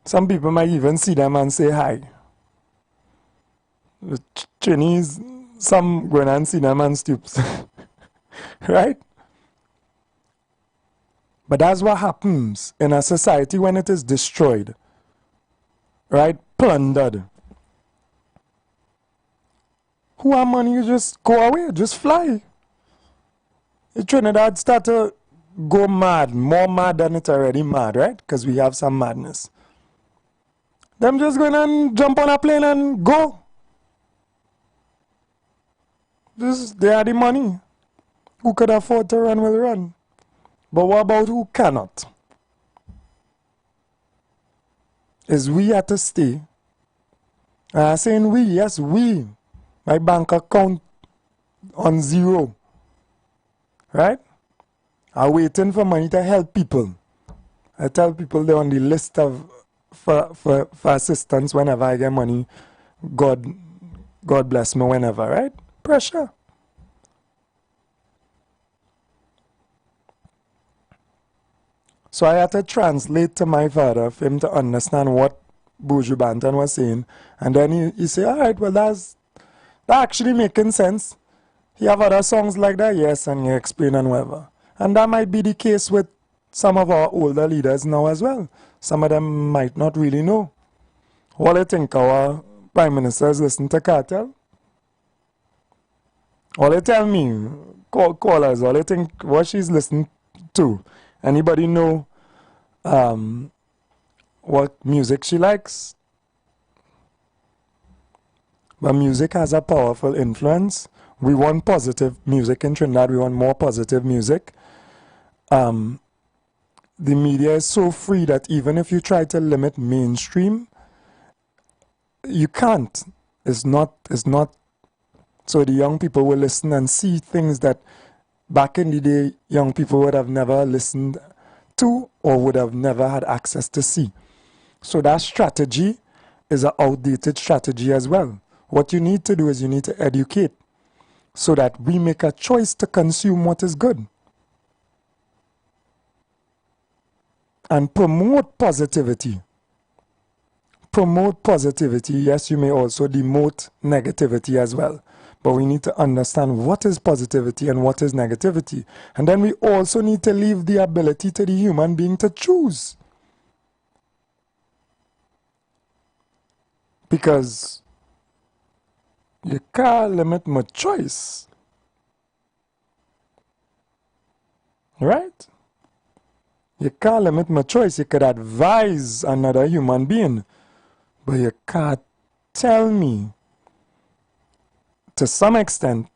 Some people might even see them and say hi. The Chinese, some going and see them and stoops. Right? But that's what happens in a society when it is destroyed. Right? Plundered. Who have money, you just go away, just fly. If Trinidad start to go mad, more mad than it's already mad, right? Because we have some madness. Them just going and jump on a plane and go. They have the money. Who could afford to run will run. But what about who cannot? Is we have to stay. And I'm saying we, yes, we. My bank account on zero. Right? I'm waiting for money to help people. I tell people they're on the list of for assistance whenever I get money. God bless me whenever, right? Pressure. So I had to translate to my father for him to understand what Buju Banton was saying. And then he said, all right, well, that actually making sense. He have other songs like that, yes, and he explain and whatever. And that might be the case with some of our older leaders now as well. Some of them might not really know. What do you think our Prime Minister is listening to Cartel? All they tell me, callers, all they think what she's listening to. Anybody know what music she likes? But music has a powerful influence. We want positive music in Trinidad. We want more positive music. The media is so free that even if you try to limit mainstream, you can't. It's not. So the young people will listen and see things that back in the day, young people would have never listened to or would have never had access to see. So that strategy is an outdated strategy as well. What you need to do is you need to educate so that we make a choice to consume what is good. And promote positivity. Promote positivity. Yes, you may also demote negativity as well. But we need to understand what is positivity and what is negativity. And then we also need to leave the ability to the human being to choose. Because You can't limit my choice. Right? You can't limit my choice. You could advise another human being, but you can't tell me, to some extent,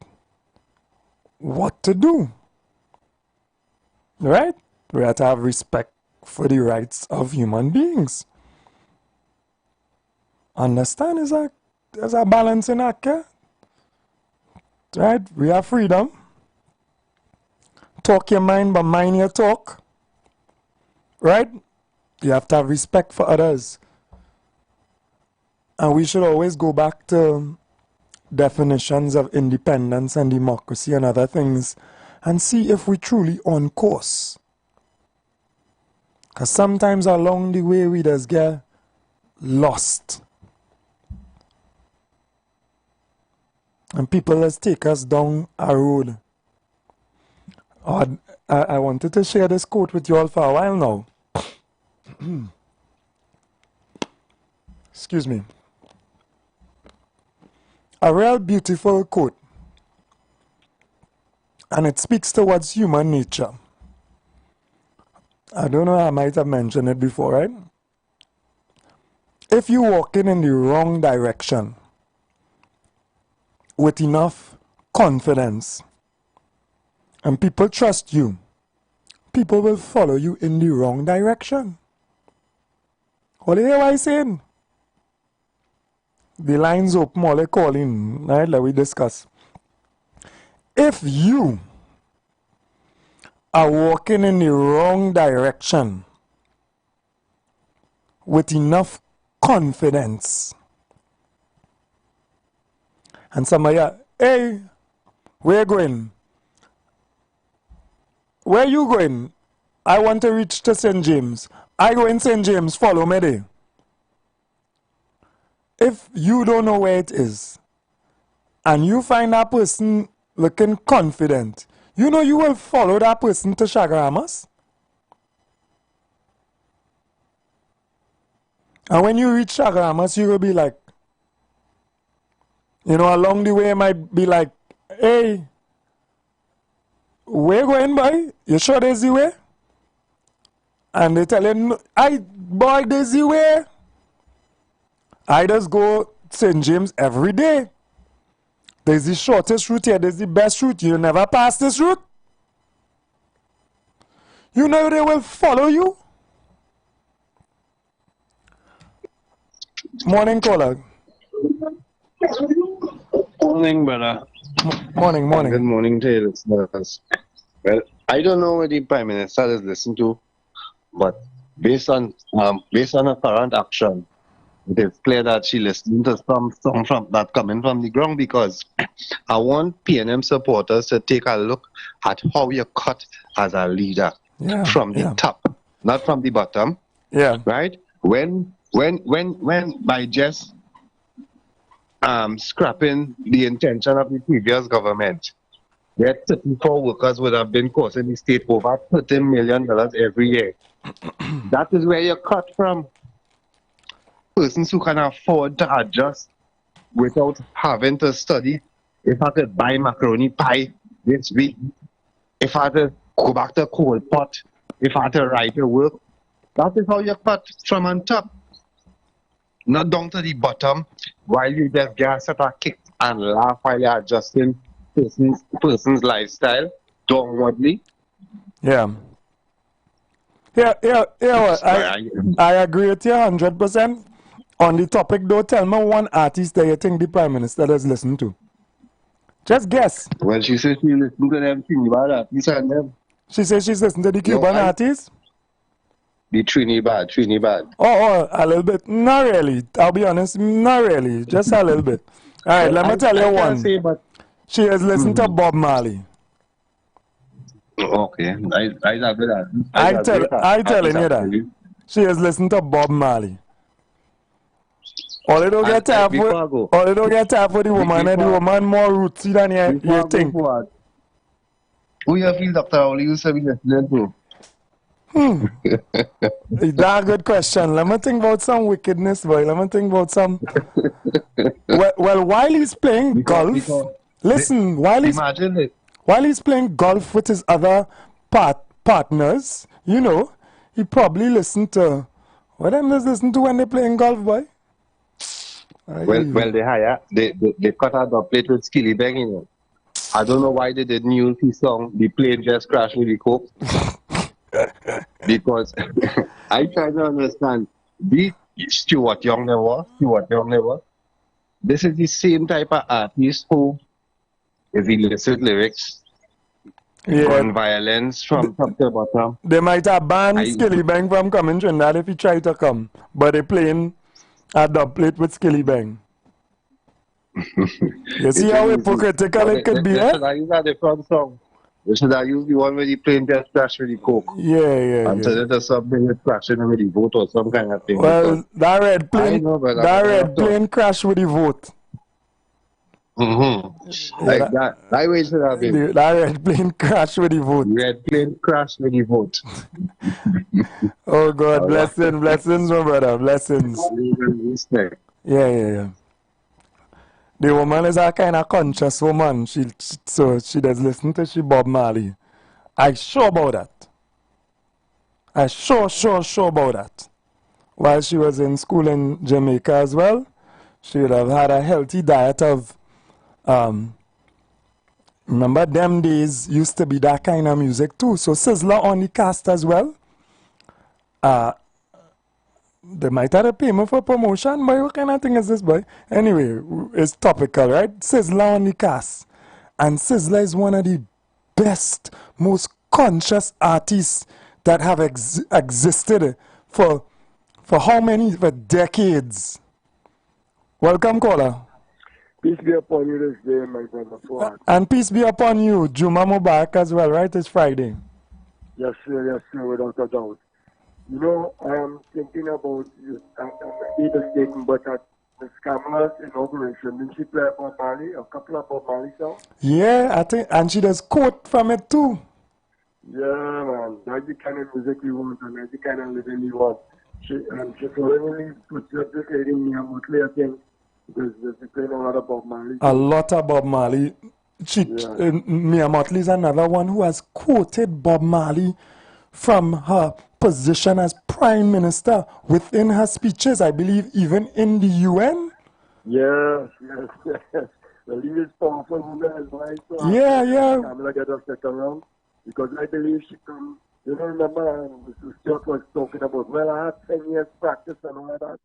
what to do. Right? We have to have respect for the rights of human beings. Understand? There's a balancing act here. Right? We have freedom. Talk your mind, but mind your talk. Right? You have to have respect for others. And we should always go back to definitions of independence and democracy and other things and see if we truly on course. Because sometimes along the way we just get lost. And people just take us down a road. I wanted to share this quote with you all for a while now. Excuse me. A real beautiful quote. And it speaks towards human nature. I don't know, I might have mentioned it before, right? If you're walking in the wrong direction with enough confidence and people trust you, people will follow you in the wrong direction. What do you hear what I'm saying? The lines open, all they call in, right? Like we discuss. If you are walking in the wrong direction with enough confidence, and somebody, hey, where you going? Where you going? I want to reach to St. James. I go in St. James, follow me there. If you don't know where it is, and you find that person looking confident, you know you will follow that person to Chaguaramas. And when you reach Chaguaramas, you will be like, you know, along the way it might be like, hey, where going, boy? You sure there's the way? And they tell you, boy, there's the way. I just go St. James every day. There's the shortest route here. There's the best route. You never pass this route. You know they will follow you. Morning, caller. Morning, brother. Morning. Good morning to you, listeners. Well, I don't know what the Prime Minister is listening to, but based on her current action, it is clear that she listening to some from that coming from the ground, because I want PNM supporters to take a look at how you cut as a leader from the top, not from the bottom. Yeah. Right? When by just scrapping the intention of the previous government, that 34 workers would have been costing the state over $13 million every year. That is where you cut from. Persons who can afford to adjust without having to study. If I could buy macaroni pie this week, if I had to go back to coal pot, if I had to write to work, that is how you cut from on top. Not down to the bottom, while you just get set a kick and laugh while you're adjusting person's lifestyle downwardly. Yeah. I agree with you 100%. On the topic though, tell me one artist that you think the Prime Minister does listen to. Just guess. Well, she says she listens to them Trinidad artists and them. She says she's listening to the Cuban artists? The Trinidad. Oh, a little bit. Not really. I'll be honest, not really. Just a little bit. All right, let me tell you one. She has listened to Bob Marley. Okay, I telling you that. She has listened to Bob Marley. All they don't get time for the woman, and the woman more rootsy than you think. Who you feel Dr. Oli used to be listening to? That's a good question. Let me think about some wickedness, boy. Let me think about some. well, while he's playing golf, listen. While he's playing golf with his other partners, you know, he probably listened to what them just listen to when they playing golf, boy. Well, they cut out the plate with Skilly Bang, you know. I don't know why they didn't use his song, The Plane Just Crashed with the Coke. Because I try to understand. Stuart Young never. This is the same type of artist who, if he listens lyrics, gun violence from top to bottom. They might have banned Skilly Bang from coming to Trinidad if he tried to come, but they playing a dub plate with Skilly Bang. You see how hypocritical it could be, They should have used a different song. They should have used the one where the plane just crashed with the Coke. Yeah. And so there's something with crashing with the vote or some kind of thing. Well, that red plane crashed with the vote. Like that. That way it should have been. That red plane crashed with the vote. Red plane crashed with the vote. Oh God, blessings, my brother, blessings. Yeah. The woman is a kind of conscious woman. She does listen to Bob Marley. I sure about that. I sure about that. While she was in school in Jamaica as well, she would have had a healthy diet of, remember them days used to be that kind of music too. So Sizzler on the cast as well. They might have a payment for promotion, but what kind of thing is this, boy? Anyway, it's topical, right? Sizzler on the cast. And Sizzler is one of the best, most conscious artists that have existed for how many? For decades. Welcome, caller. Peace be upon you this day, my brother. And peace be upon you, Juma Mubarak as well, right? It's Friday. Yes, sir, without a doubt. You know, I am thinking about you. I made a statement, but at Miss Kamala's inauguration, didn't she play Bob Marley, a couple of Bob Marley songs? Yeah, I think, and she does quote from it too. Yeah, man, that's the kind of music we want, and that's the kind of living we want. She really puts up this lady in Mia Motley, I think, because she's playing a lot of Bob Marley. A lot of Bob Marley. Mia Motley is another one who has quoted Bob Marley from her position as Prime Minister within her speeches, I believe, even in the UN. Yes. The lead is powerful woman as well. So yeah. Kamala get her set around because I believe she come. You know, remember, Mr. Stuart was talking about, well, I had 10 years practice and all that.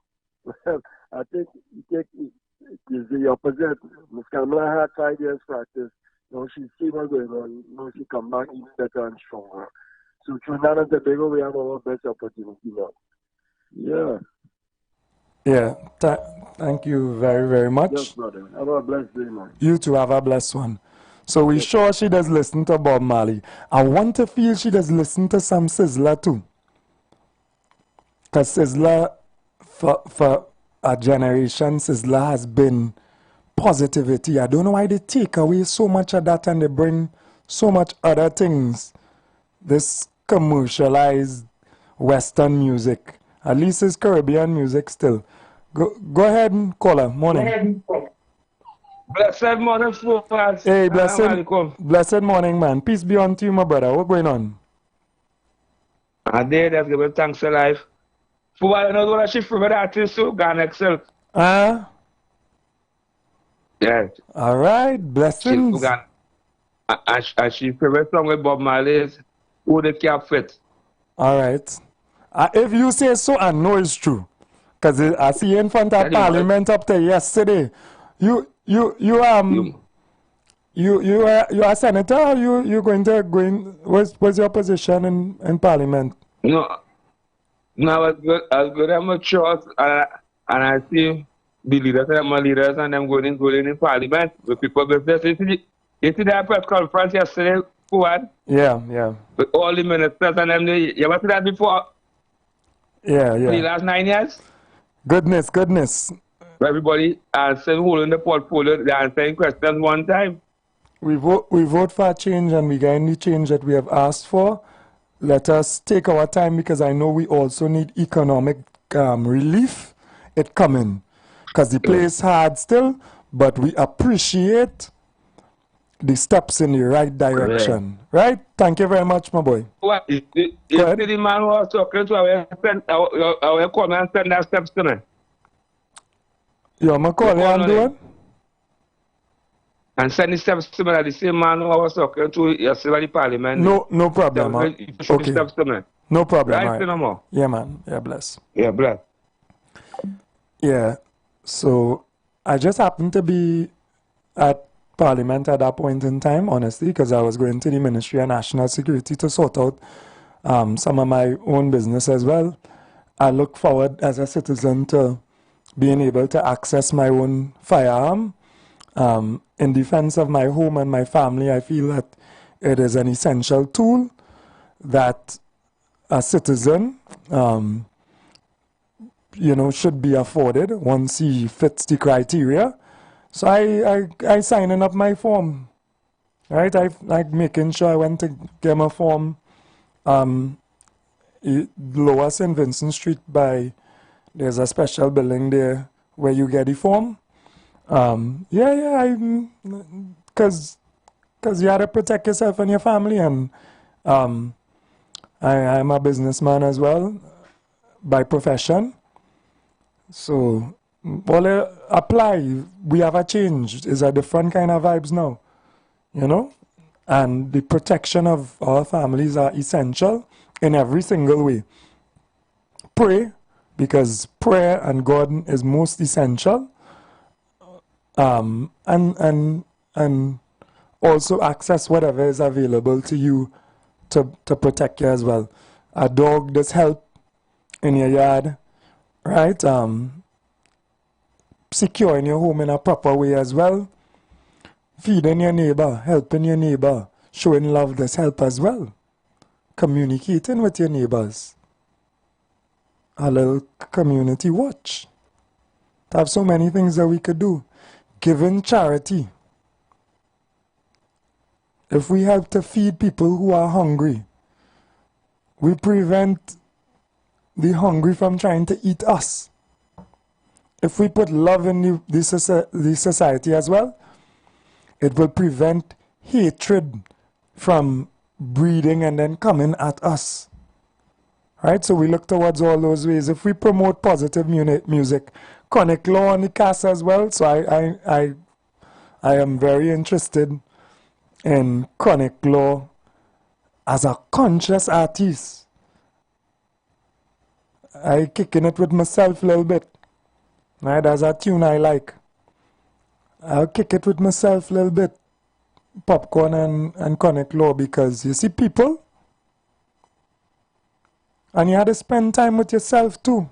Well, I think it's the opposite. Ms. Kamala had 5 years practice. Now she see what's going on. Now she come back even better and stronger. So Trinidad and Tobago, we have our best opportunity now. Yeah. Yeah. Thank you very, very much. Yes, brother. Have a blessed day, man. You too. Have a blessed one. So we sure she does listen to Bob Marley. I want to feel she does listen to some Sizzler too. Because Sizzler, for a generation, Sizzler has been positivity. I don't know why they take away so much of that and they bring so much other things. This commercialized Western music. At least it's Caribbean music still. Go ahead and call her. Morning. Blessed morning, folks. Hey, blessed morning, man. Peace be unto you, my brother. What's going on? I did. Let's give thanks to life. For what I know, what I shift from that is so gone excel. Yes. All right. Blessings. And she favorite song with Bob Marley is Who the Cap Fit. All right. If you say so, I know it's true. Because I see you in front of Parliament up there yesterday. You are a senator, or you going to go in? What's your position in Parliament? No, I was good at my church, and I see the leaders and my leaders, and them going in Parliament with people business. You see that press conference yesterday, Fuad? Yeah. With all the ministers and them. You ever see that before? Yeah. For the last 9 years? Goodness. Everybody answering, holding the portfolio, they answering questions one time. We vote for a change, and we get any change that we have asked for. let us take our time because I know we also need economic relief. It coming because the play is hard still, but we appreciate the steps in the right direction. Right? Thank you very much, my boy. What is the man who was talking to our call and send that steps to me? Yeah, I'm calling and do it. And send the steps to me like the same man who I was talking to yesterday at the parliament. No problem, man. Okay. Steps to me. No problem, right? No more. Yeah, man. Yeah, bless. Yeah, bless. Yeah. So I just happened to be at Parliament at that point in time, honestly, because I was going to the Ministry of National Security to sort out some of my own business as well. I look forward as a citizen to being able to access my own firearm in defense of my home and my family. I feel that it is an essential tool that a citizen, should be afforded once he fits the criteria. So I signing up my form, right? I like making sure I went to get my form. Lower St. Vincent Street there's a special building there where you get the form. Because you have to protect yourself and your family, and I'm a businessman as well by profession. So, apply. We have a change. It's a different kind of vibes now, and the protection of our families are essential in every single way. Pray, because prayer and God is most essential. And also access whatever is available to you to protect you as well. A dog does help in your yard, right? Securing your home in a proper way as well. Feeding your neighbor, helping your neighbor, showing love does help as well. Communicating with your neighbors. A little community watch. To have so many things that we could do. Giving charity. If we help to feed people who are hungry, we prevent the hungry from trying to eat us. If we put love in the society as well, it will prevent hatred from breeding and then coming at us. Right? So we look towards all those ways. If we promote positive music, Chronic Law on the cast as well. So I am very interested in Chronic Law as a conscious artist. I kicking it with myself a little bit. Right? That's a tune I like. I'll kick it with myself a little bit. Popcorn and Chronic Law, because you see people, and you have to spend time with yourself too.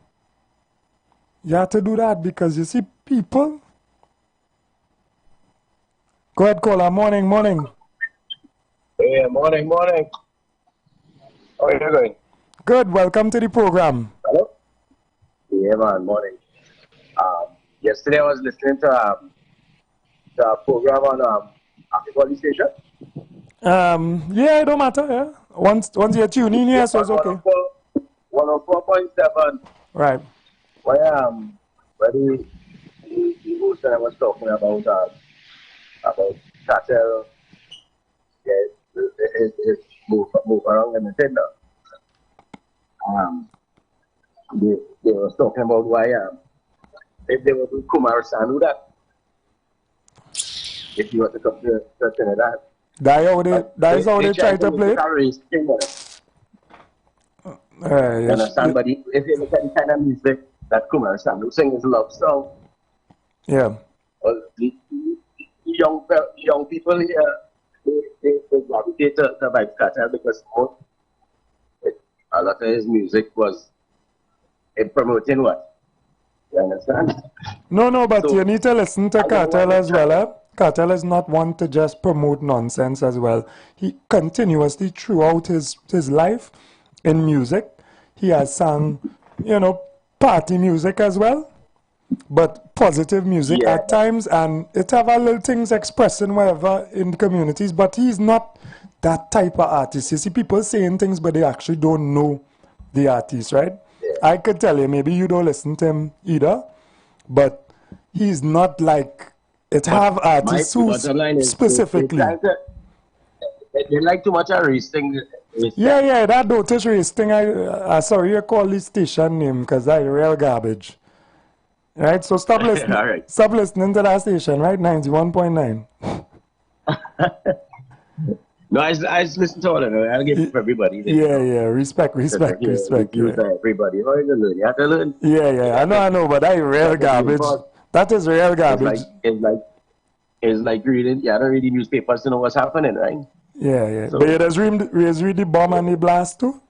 You have to do that because you see people. Go ahead, caller. Morning. Yeah, morning. How are you doing? Good. Welcome to the program. Hello? Yeah, man. Morning. Yesterday I was listening to a program on African station. Yeah, it don't matter. Yeah. Once you tune in here, so it's okay. 104.7. Right. Where the host was talking about cartel, his move around in the tender. They was talking about why if they were to Kumar Sanu that if you were to come to Trinidad. That is how they try to play. You understand? But if you look at the kind of music that Kumar Sanu sings, his love song. Yeah. Well, the young people here, they gravitate to Vybz Kartel because a lot of his music was promoting what? You understand? No, but so, you need to listen to Kartel as well. Kartel is not one to just promote nonsense as well. He continuously, throughout his life in music, he has sung, party music as well, but positive music at times, and it have a little things expressing whatever in the communities, but he's not that type of artist. You see people saying things, but they actually don't know the artist, right? Yeah. I could tell you, maybe you don't listen to him either, but he's not like it have artists who specifically. They like too much a race thing. Yeah, that Dotish race thing. I sorry you call this station name because that's real garbage. Right, so stop listening. Right. Stop listening to that station, right? 91.9. No, I just listen to all of it. I'll give it for everybody. Respect. Yeah. Everybody. You have to learn. Yeah. I know, but that is real garbage. That is real garbage. It's like reading. You don't read the newspapers to know what's happening, right? Yeah. So, but you just read the bomb and the blast too?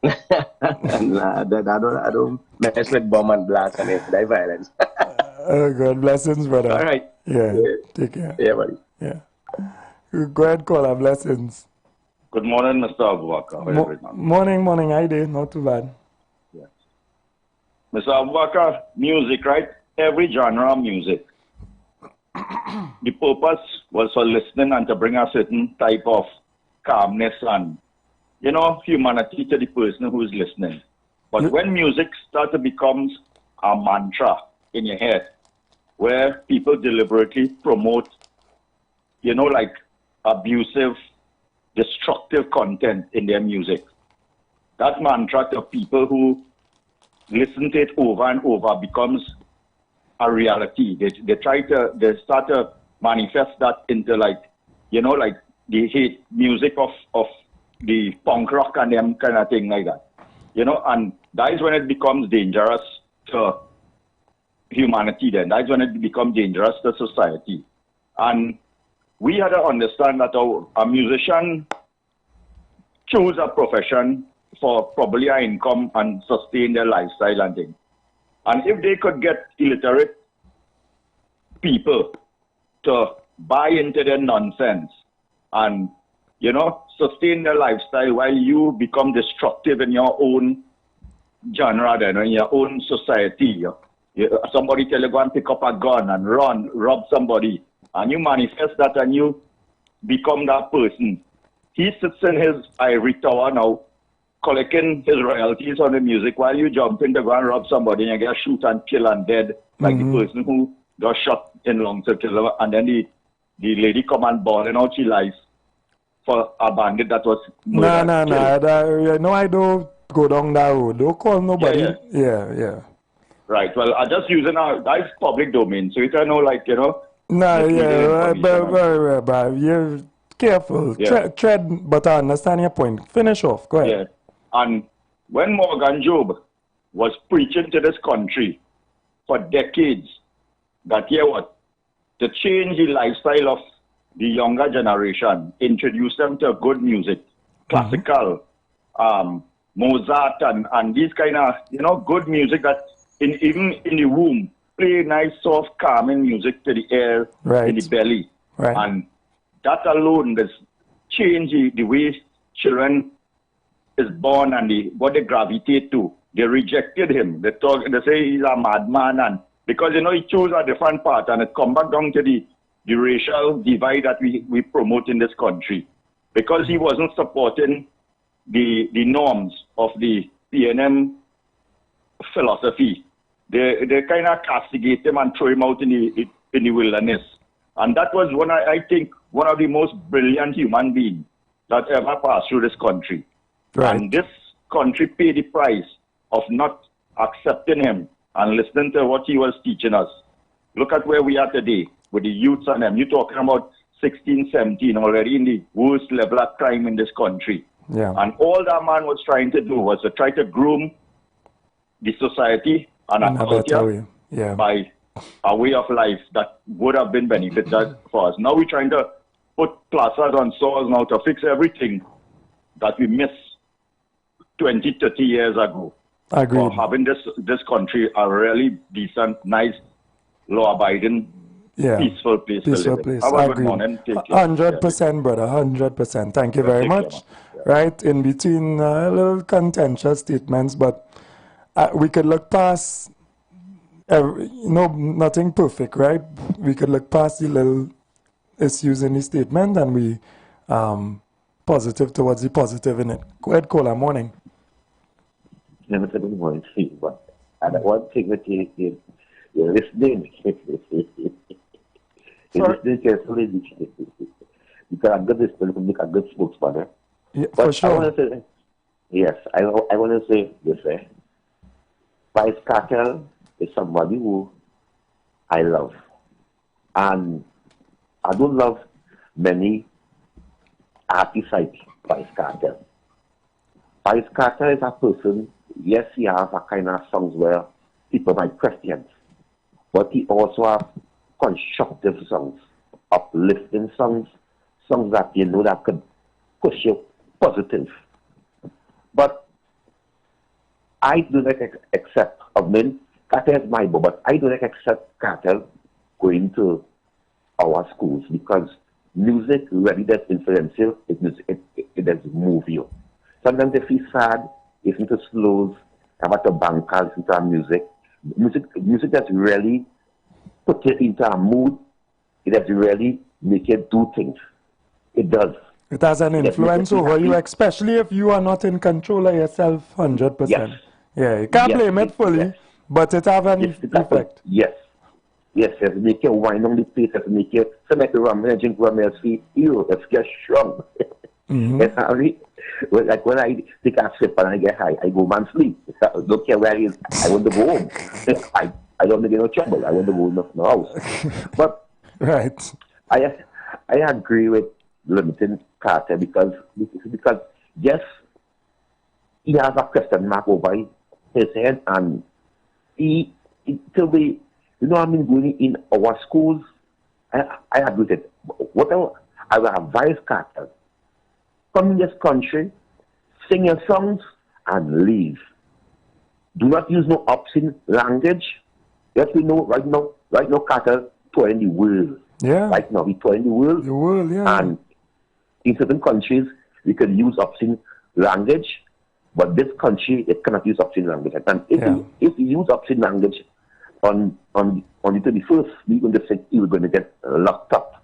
Nah, I don't mess with bomb and blast and that violence. Oh, God, blessings, brother. All right. Yeah. Take care. Yeah, buddy. Yeah. Go ahead, call our blessings. Good morning, Mr. Abubakar. Morning. How you doing? Not too bad. Yes. Mr. Abubakar, music, right? Every genre of music. The purpose was for listening and to bring a certain type of calmness and, humanity to the person who is listening. But when music starts to become a mantra in your head, where people deliberately promote, like abusive, destructive content in their music, that mantra to people who listen to it over and over becomes a reality. They start to manifest that into like the hate music of the punk rock and them kind of thing like that. And that is when it becomes dangerous to humanity then. That is when it becomes dangerous to society. And we had to understand that a musician choose a profession for probably an income and sustain their lifestyle and things. And if they could get illiterate people to buy into their nonsense and, sustain their lifestyle while you become destructive in your own genre, then in your own society. Somebody tell you go and pick up a gun and run, rob somebody, and you manifest that and you become that person. He sits in his ivory tower now, collecting his royalties on the music while you jump in to go and rob somebody and you get shoot and kill and dead, like the person who got shot in long circle, and then the lady come and bawling out she lies for a bandit that was murdered. No, I don't go down that road. Don't call nobody. Yeah. Right. Well, I'm just using that's public domain, so you can know, but you're careful. Yeah. Tread, but I understand your point. Finish off. Go ahead. Yeah. And when Morgan Job was preaching to this country for decades, that to change the lifestyle of the younger generation, introduce them to good music, classical, Mozart, and these kind of, good music that even in the womb, play nice, soft, calming music to the air, in the belly. Right. And that alone does change the way children is born and what they gravitate to. They rejected him. They say he's a madman, and because he chose a different path, and it come back down to the racial divide that we promote in this country, because he wasn't supporting the norms of the PNM philosophy. They kind of castigate him and throw him out in the wilderness. And that was I think one of the most brilliant human beings that ever passed through this country. Right. And this country paid the price of not accepting him and listening to what he was teaching us. Look at where we are today with the youths and them. You're talking about 16, 17 already in the worst level of crime in this country. Yeah. And all that man was trying to do was to try to groom the society and our culture by a way of life that would have been beneficial for us. Now we're trying to put plasters on sores now to fix everything that we missed 20, 30 years ago. Agreed. For having this country a really decent, nice, law-abiding, peaceful place to live in. Have a good morning. Take care. 100%, brother. 100%. Thank you very much. Right, in between a little contentious statements, but we could look past, nothing perfect, right? We could look past the little issues in the statement, and we positive towards the positive in it. Go ahead, Kola. Morning. Good morning to you, but one thing that you're listening. You're listening carefully because I'm good to make a good spokesman. Yeah, but for sure. I want to say, yes, I want to say this. Vice Cartel is somebody who I love. And I don't love many artists like Vice Cartel. Vice Cartel is a person, yes, he has a kind of songs where people might question, but he also has constructive songs, uplifting songs, songs that you know that could push you positive. But I do not accept, Cartel is my boy, but I do not accept Cartel going to our schools because music really does influential, it does move you. Sometimes if you're sad, listen to slows, about the bankers, listen to music. Music does really put you into a mood, it does really make you do things. It does. It has an influence over you, especially if you are not in control of yourself 100%. Yes. Yeah, you can't blame it fully, but it has an effect. Yes. Yes, it make you wine on the place, it make you make the rum and drink rum and see you, it's get strong. Like when I take a sip and I get high, I go man sleep. I don't care where it is, I want to go home. I don't make no trouble, I want to go in the house. But right. I agree with limiting Carter because yes, he has a question mark over his head and he till we, you know, I mean, going in our schools, I agree with it. Whatever, I will advise Carter, come in this country, sing your songs, and leave. Do not use no obscene language. Yes, we know right now, Carter touring the world. Yeah. Right now, we touring the world. The world, yeah. And in certain countries, we can use obscene language, but this country, it cannot use obscene language. And if you use obscene language on the 31st, we're going to say you're going to get locked up.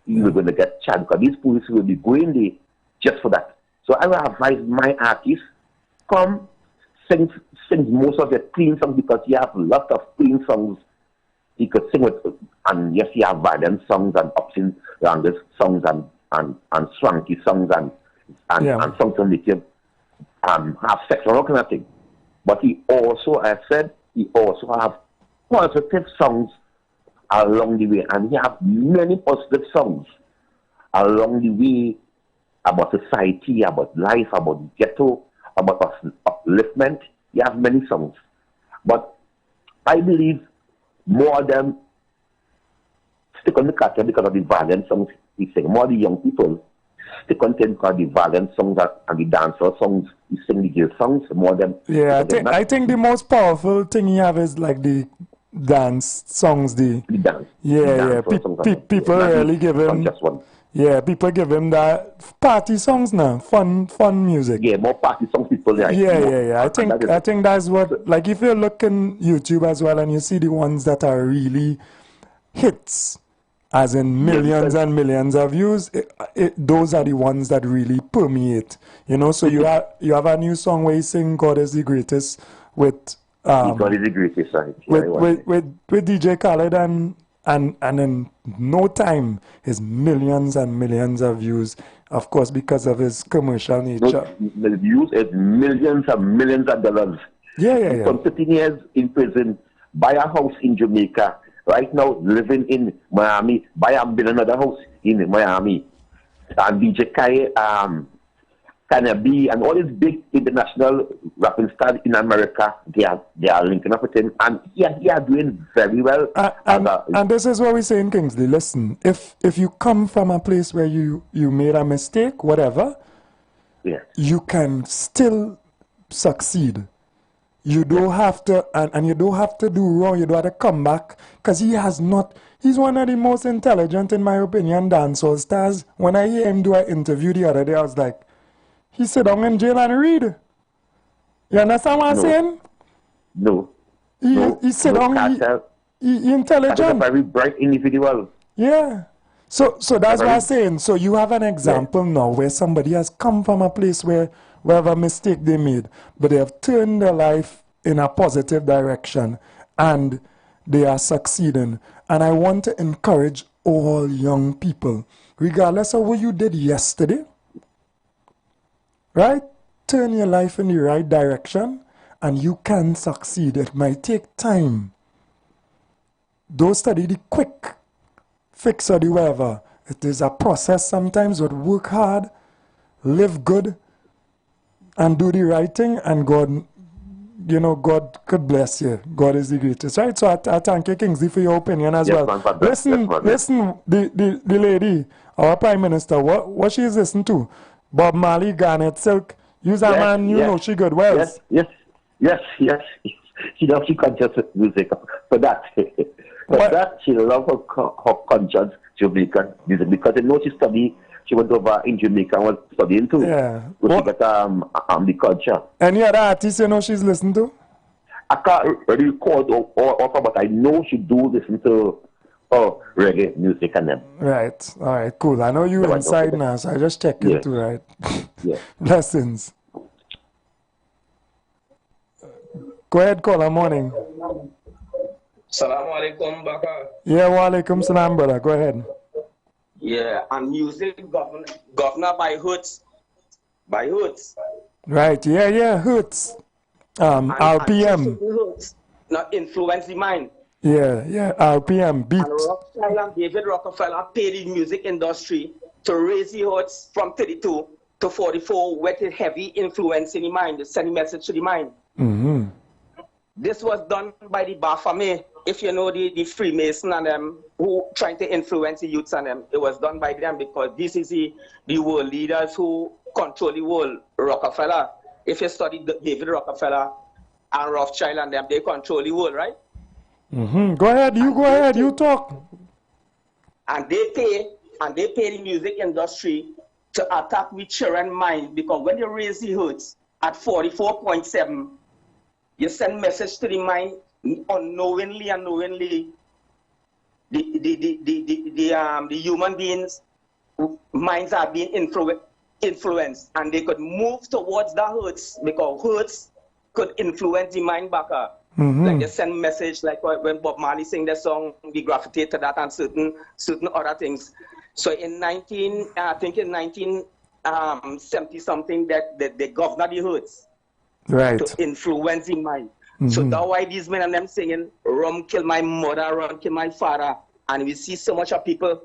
You're going to get charged because these police will be going there just for that. So I will advise my artists, come sing most of your clean songs because you have a lot of clean songs you could sing with, and yes, you have violent songs and obscene language songs and swanky songs and songs to make you have sex and all kind of thing. But he also, I said, he also have positive songs along the way, and he have many positive songs along the way about society, about life, about ghetto, about upliftment. He have many songs. But I believe more of them stick on the Cartel because of the violent songs he sing. More of the young people stick on him because of the violent songs and the dancehall songs. He sing the jail songs. More of them. Yeah, I think the most powerful thing he have is like the dance songs. The dance. Yeah. People really give him. Just one. Yeah, people give him that party songs now, fun music. Yeah, more party songs people like. Yeah. I think that's what, like if you look in YouTube as well and you see the ones that are really hits, as in millions and millions of views, those are the ones that really permeate. You know, so you have a new song where you sing "God is the Greatest" with God is the Greatest, right? with DJ Khaled and in no time, his millions and millions of views, of course, because of his commercial nature. The views is millions and millions of dollars. Yeah. From 15 years in prison, buy a house in Jamaica, right now living in Miami, buy another house in Miami. And DJ Kai, Cannabis, and all these big international rapping stars in America, they are linking up with him, and they are doing very well. And this is what we're saying, Kingsley. Listen, if you come from a place where you made a mistake, whatever, you can still succeed. You don't have to, and you don't have to do wrong. You don't have to come back, because he's one of the most intelligent, in my opinion, dancehall stars. When I hear him do an interview the other day, I was like, he sit down in jail and read. You understand what I'm saying? No. He sit down, he intelligent. He's a very bright individual. Yeah. So that's what I'm saying. So you have an example now where somebody has come from a place where whatever mistake they made, but they have turned their life in a positive direction and they are succeeding. And I want to encourage all young people, regardless of what you did yesterday, right? Turn your life in the right direction and you can succeed. It might take time. Don't study the quick fix or the whatever. It is a process sometimes, but work hard, live good, and do the right thing, and God, you know, God could bless you. God is the greatest, right? So I thank you, Kingsley, for your opinion as well. Man, listen, the lady, our Prime Minister, what she is listening to? Bob Marley, Garnet Silk. You's a man, you know she good well. Yes. She loves conscious music for that. For that, she loves her conscious Jamaican music because I know she studied. She went over in Jamaica and was studying too. Yeah. So she got the culture. Any other artists you know she's listening to? I can't really record or but I know she do listen to reggae music and them. Right. All right. Cool. I know you inside now, so I just check it too, right? Yeah. Blessings. Go ahead, caller. Morning. Salaam alaikum, Baka. Yeah, wa alaikum salam, brother. Go ahead. Yeah, and music governor by hoods. By hoods. Right. Yeah. Hoods. RPM. Not influence the mind. Yeah. RPM. Beat. And Rothschild and David Rockefeller paid the music industry to raise the hoods from 32 to 44 with a heavy influence in the mind, sending message to the mind. Mm-hmm. This was done by the Baphomet, if you know the Freemason and them who trying to influence the youths and them. It was done by them because this is the world leaders who control the world. Rockefeller, if you study David Rockefeller and Rothschild and them, they control the world, right? Mm-hmm. Go ahead, you talk. And they pay the music industry to attack with children's mind because when you raise the hoods at 44.7, you send message to the mind unknowingly and knowingly. The human beings' minds are being influenced, and they could move towards the hurts because hurts could influence the mind back up. Like they send message, like when Bob Marley sing the song, we gravitate to that and certain other things. So in 1970 something that the governor the hurts. Right. To influence the mind. So that's why these men and them singing, rum kill my mother, rum kill my father. And we see so much of people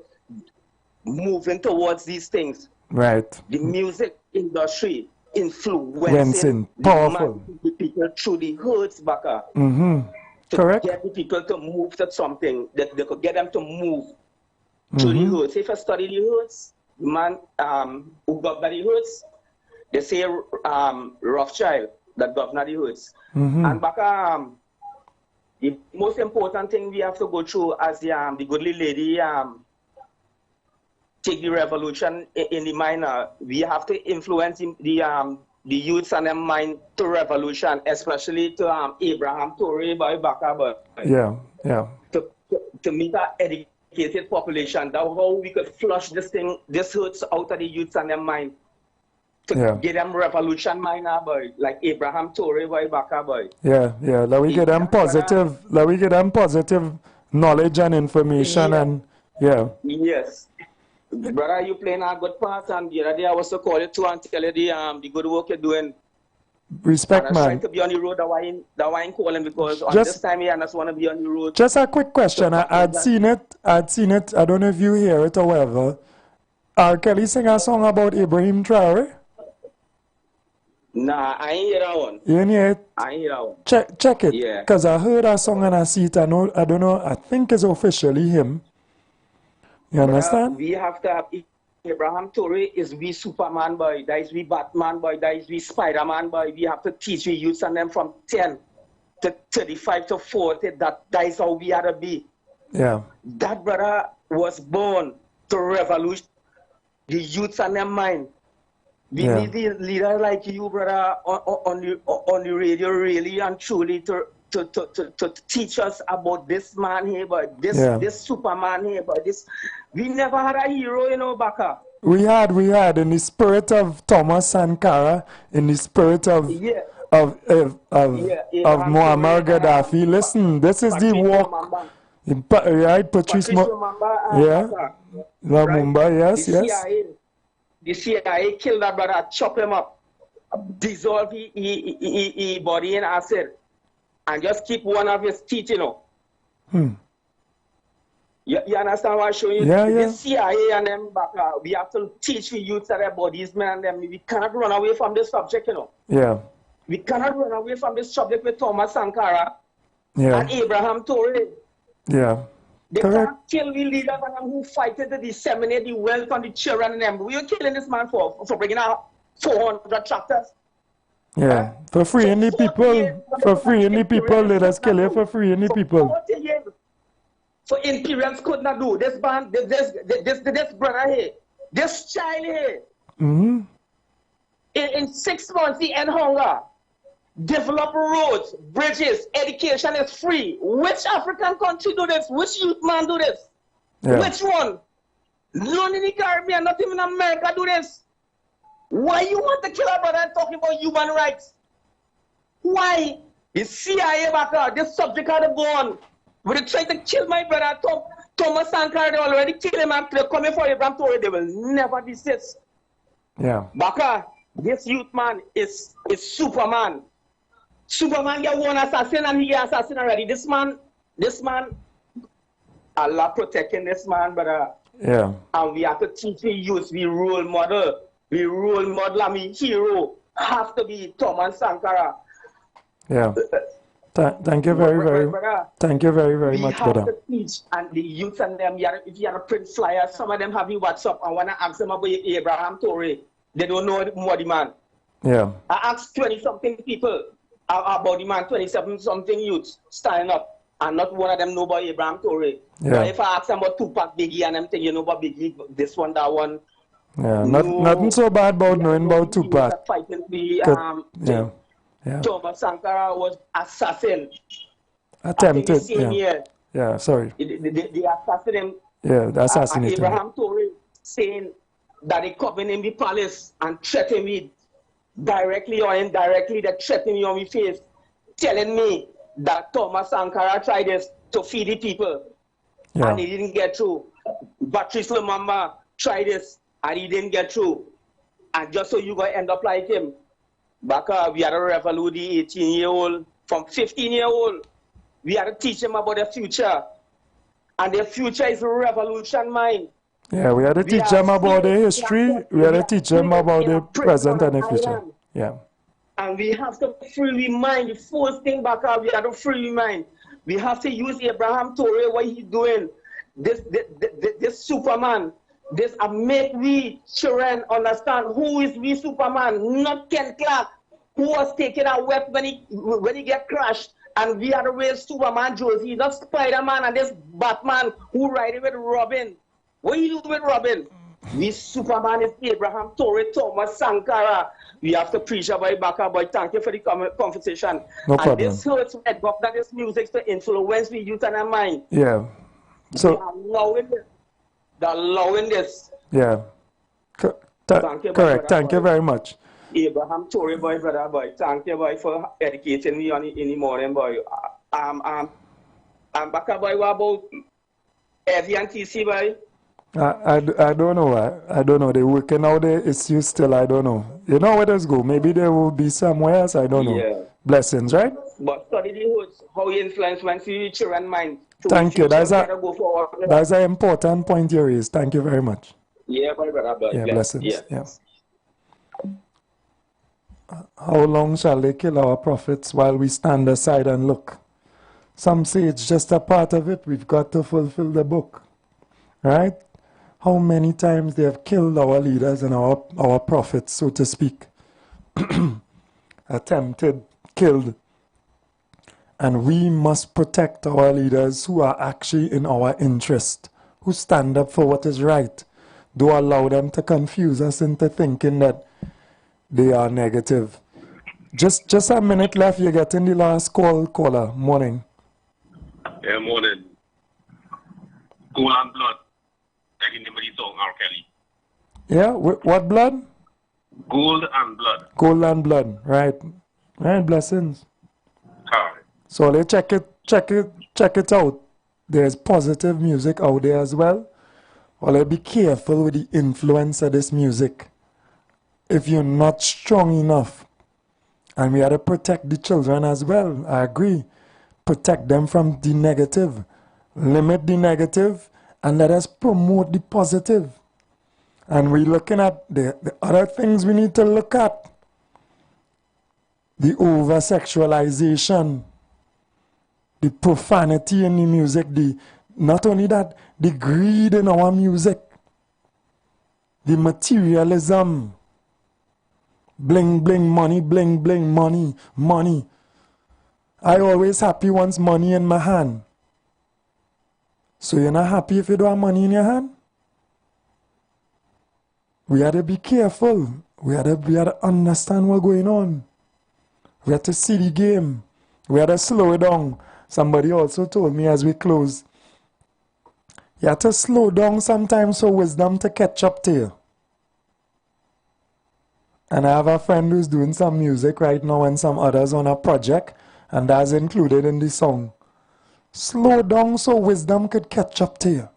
moving towards these things. Right. The music industry influencing powerful. The people through the hurts back up. Correct. Get the people to move to something that they could get them to move through the hurts. If I study the hurts, man who governor the hurts, they say Rothschild that governor the hoods. And back the most important thing we have to go through as the goodly lady take the revolution in the mind. We have to influence the youths and their mind to revolution, especially to Abraham Torre by Baka. Yeah. To meet an educated population. That's how we could flush this hurts out of the youths and their mind. To get them revolution mind, boy, like Abraham Torre boy Baka boy. Yeah. Let we get them positive. Let we get them positive knowledge and information and Yes. Brother, you playing a good part, and the other day I was to call you too and tell you the good work you're doing. Respect, and man. I'm trying to be on the road. That why I'm calling because on this time here I just want to be on the road. Just a quick question. I'd seen it. I don't know if you hear it or whatever. R. Kelly sing a song about Ibrahim Traore. Nah, I ain't hear that one. You ain't hear it? I ain't hear that one. Check it. Yeah. Because I heard that song and I see it. I don't know. I think it's officially him. You understand? We have to have Abraham Torre is we Superman boy. That is we Batman boy. That is we Spider-Man boy. We have to teach we youths and them from 10 to 35 to 40. That is how we had to be. Yeah. That brother was born to revolution the youths and their mind. We need the leader like you, brother, on the radio, really and truly to teach us about this man here, but this Superman here, but this We never had a hero, you know, Baka. We had, in the spirit of Thomas Sankara, in the spirit of Muammar Gaddafi. Listen, this is the walk. Right, Patrice Lumumba, yes. The CIA killed that brother, chop him up, dissolve his body in acid, and just keep one of his teeth, you know. You understand what I'm showing you? The CIA and them back, we have to teach the youth that their bodies, man, and them. We cannot run away from this subject, you know. Yeah. We cannot run away from this subject with Thomas Sankara and Abraham Torre. Yeah. They can't kill the leaders and them who fight to disseminate the wealth on the children and them. We are killing this man for bringing out 400 tractors. Yeah. For freeing the people. For freeing the people. Let us kill it for freeing the people. 40 years. So imperials could not do this man, this brother here, this child here. In 6 months, he end hunger. Develop roads, bridges, education is free. Which African country do this? Which youth man do this? Which one? None in the Caribbean, not even America do this. Why you want to kill our brother and talking about human rights? Why? The CIA back out, this subject had to go on. When they try to kill my brother, Thomas Sankara, they already killed him and they're coming for Abraham Torre, they will never desist. Yeah. Baka, this youth man is Superman. Superman get one assassin and he get assassin already. This man, Allah protecting this man, brother. Yeah. And we have to teach the youth, we role model and we hero have to be Thomas Sankara. Yeah. Thank you very much, brother. We have to teach, and the youth and them, if you have a print flyer, some of them have the WhatsApp, I want to ask them about Abraham Torre. They don't know more the man. Yeah. I asked 20-something people about the man, 27-something youths standing up, and not one of them know about Abraham Torre. Yeah. But if I ask them about Tupac, Biggie, and them thing, you know about Biggie, this one, that one. Yeah, nothing so bad about knowing about Tupac. Fighting the, Thomas Sankara was assassin. Attempted. Yeah, sorry. They assassinated him. Yeah, the assassination. Abraham Torre saying that they come in the palace and threaten me directly or indirectly. They threaten me on my face, telling me that Thomas Sankara tried this to feed the people, and he didn't get through. Patrice Lumumba tried this, and he didn't get through. And just so you going to end up like him. Back we had to revolute the 18-year-old, from 15-year-old. We had to teach them about their future. And their future is revolution mind. Yeah, we had to teach them about their history. We had to teach them about the present and the future. Yeah. And we have to free mind. The first thing back we have to free mind. We have to use Abraham Torre, what he's doing. This Superman. This make we children understand who is we Superman, not Ken Clark, who was taking a weapon when he get crashed, and we had to wear Superman jersey, not Spider-Man and this Batman who riding with Robin. What you do with Robin? We Superman is Abraham Torre, Thomas Sankara. We have to preach about Baka, boy. Thank you for the conversation. No problem. And this hurts Ed Buck, that this music to influence the youth and their mind. Yeah. So they're allowing this. Yeah. Correct. Thank you very much. Abraham Torre, boy, brother, boy. Thank you, boy, for educating me in the morning, boy. I'm back, boy. What about Evie and TC, boy? I don't know. I don't know. They're working out the issues still. I don't know. You know where this go. Maybe there will be somewhere else. I don't know. Yeah. Blessings, right? But study the hoods, how you influence when you children mind. Thank you. That's an important point you raised. Thank you very much. Yeah, my brother. Yeah, blessings. Yeah. How long shall they kill our prophets while we stand aside and look? Some say it's just a part of it. We've got to fulfill the book. Right? How many times they have killed our leaders and our prophets, so to speak. Attempted, killed. And we must protect our leaders who are actually in our interest, who stand up for what is right. Don't allow them to confuse us into thinking that they are negative. Just a minute left. You're getting the last caller. Morning. Yeah, morning. Cool and blood. the name of the song, R. Kelly. Yeah, what blood? Gold and Blood. Gold and blood, right. Right, blessings. So let's check it out. There's positive music out there as well. Well, let's be careful with the influence of this music. If you're not strong enough, and we have to protect the children as well, I agree. Protect them from the negative. Limit the negative, and let us promote the positive. And we're looking at the other things we need to look at. The over-sexualization, the profanity in the music, not only that, the greed in our music, the materialism, bling bling money, bling bling money, money. I always happy once money in my hand. So you're not happy if you don't have money in your hand? We have to be careful. We have to understand what's going on. We have to see the game. We have to slow it down. Somebody also told me as we close, you have to slow down sometimes for wisdom to catch up to you. And I have a friend who's doing some music right now and some others on a project, and that's included in the song. Slow down so wisdom could catch up to you.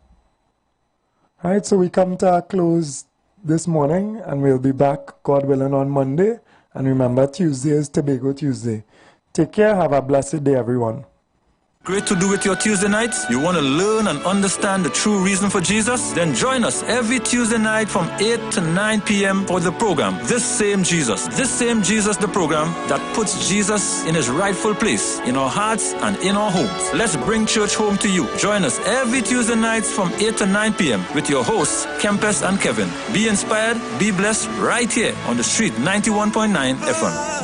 Right, so we come to a close this morning, and we'll be back, God willing, on Monday. And remember, Tuesday is Tobago Tuesday. Take care. Have a blessed day, everyone. Great to do with your Tuesday nights? You want to learn and understand the true reason for Jesus? Then join us every Tuesday night from 8 to 9 p.m. for the program, This Same Jesus, the program that puts Jesus in his rightful place in our hearts and in our homes. Let's bring church home to you. Join us every Tuesday nights from 8 to 9 p.m. with your hosts, Kempes and Kevin. Be inspired, be blessed right here on the Street 91.9 FM.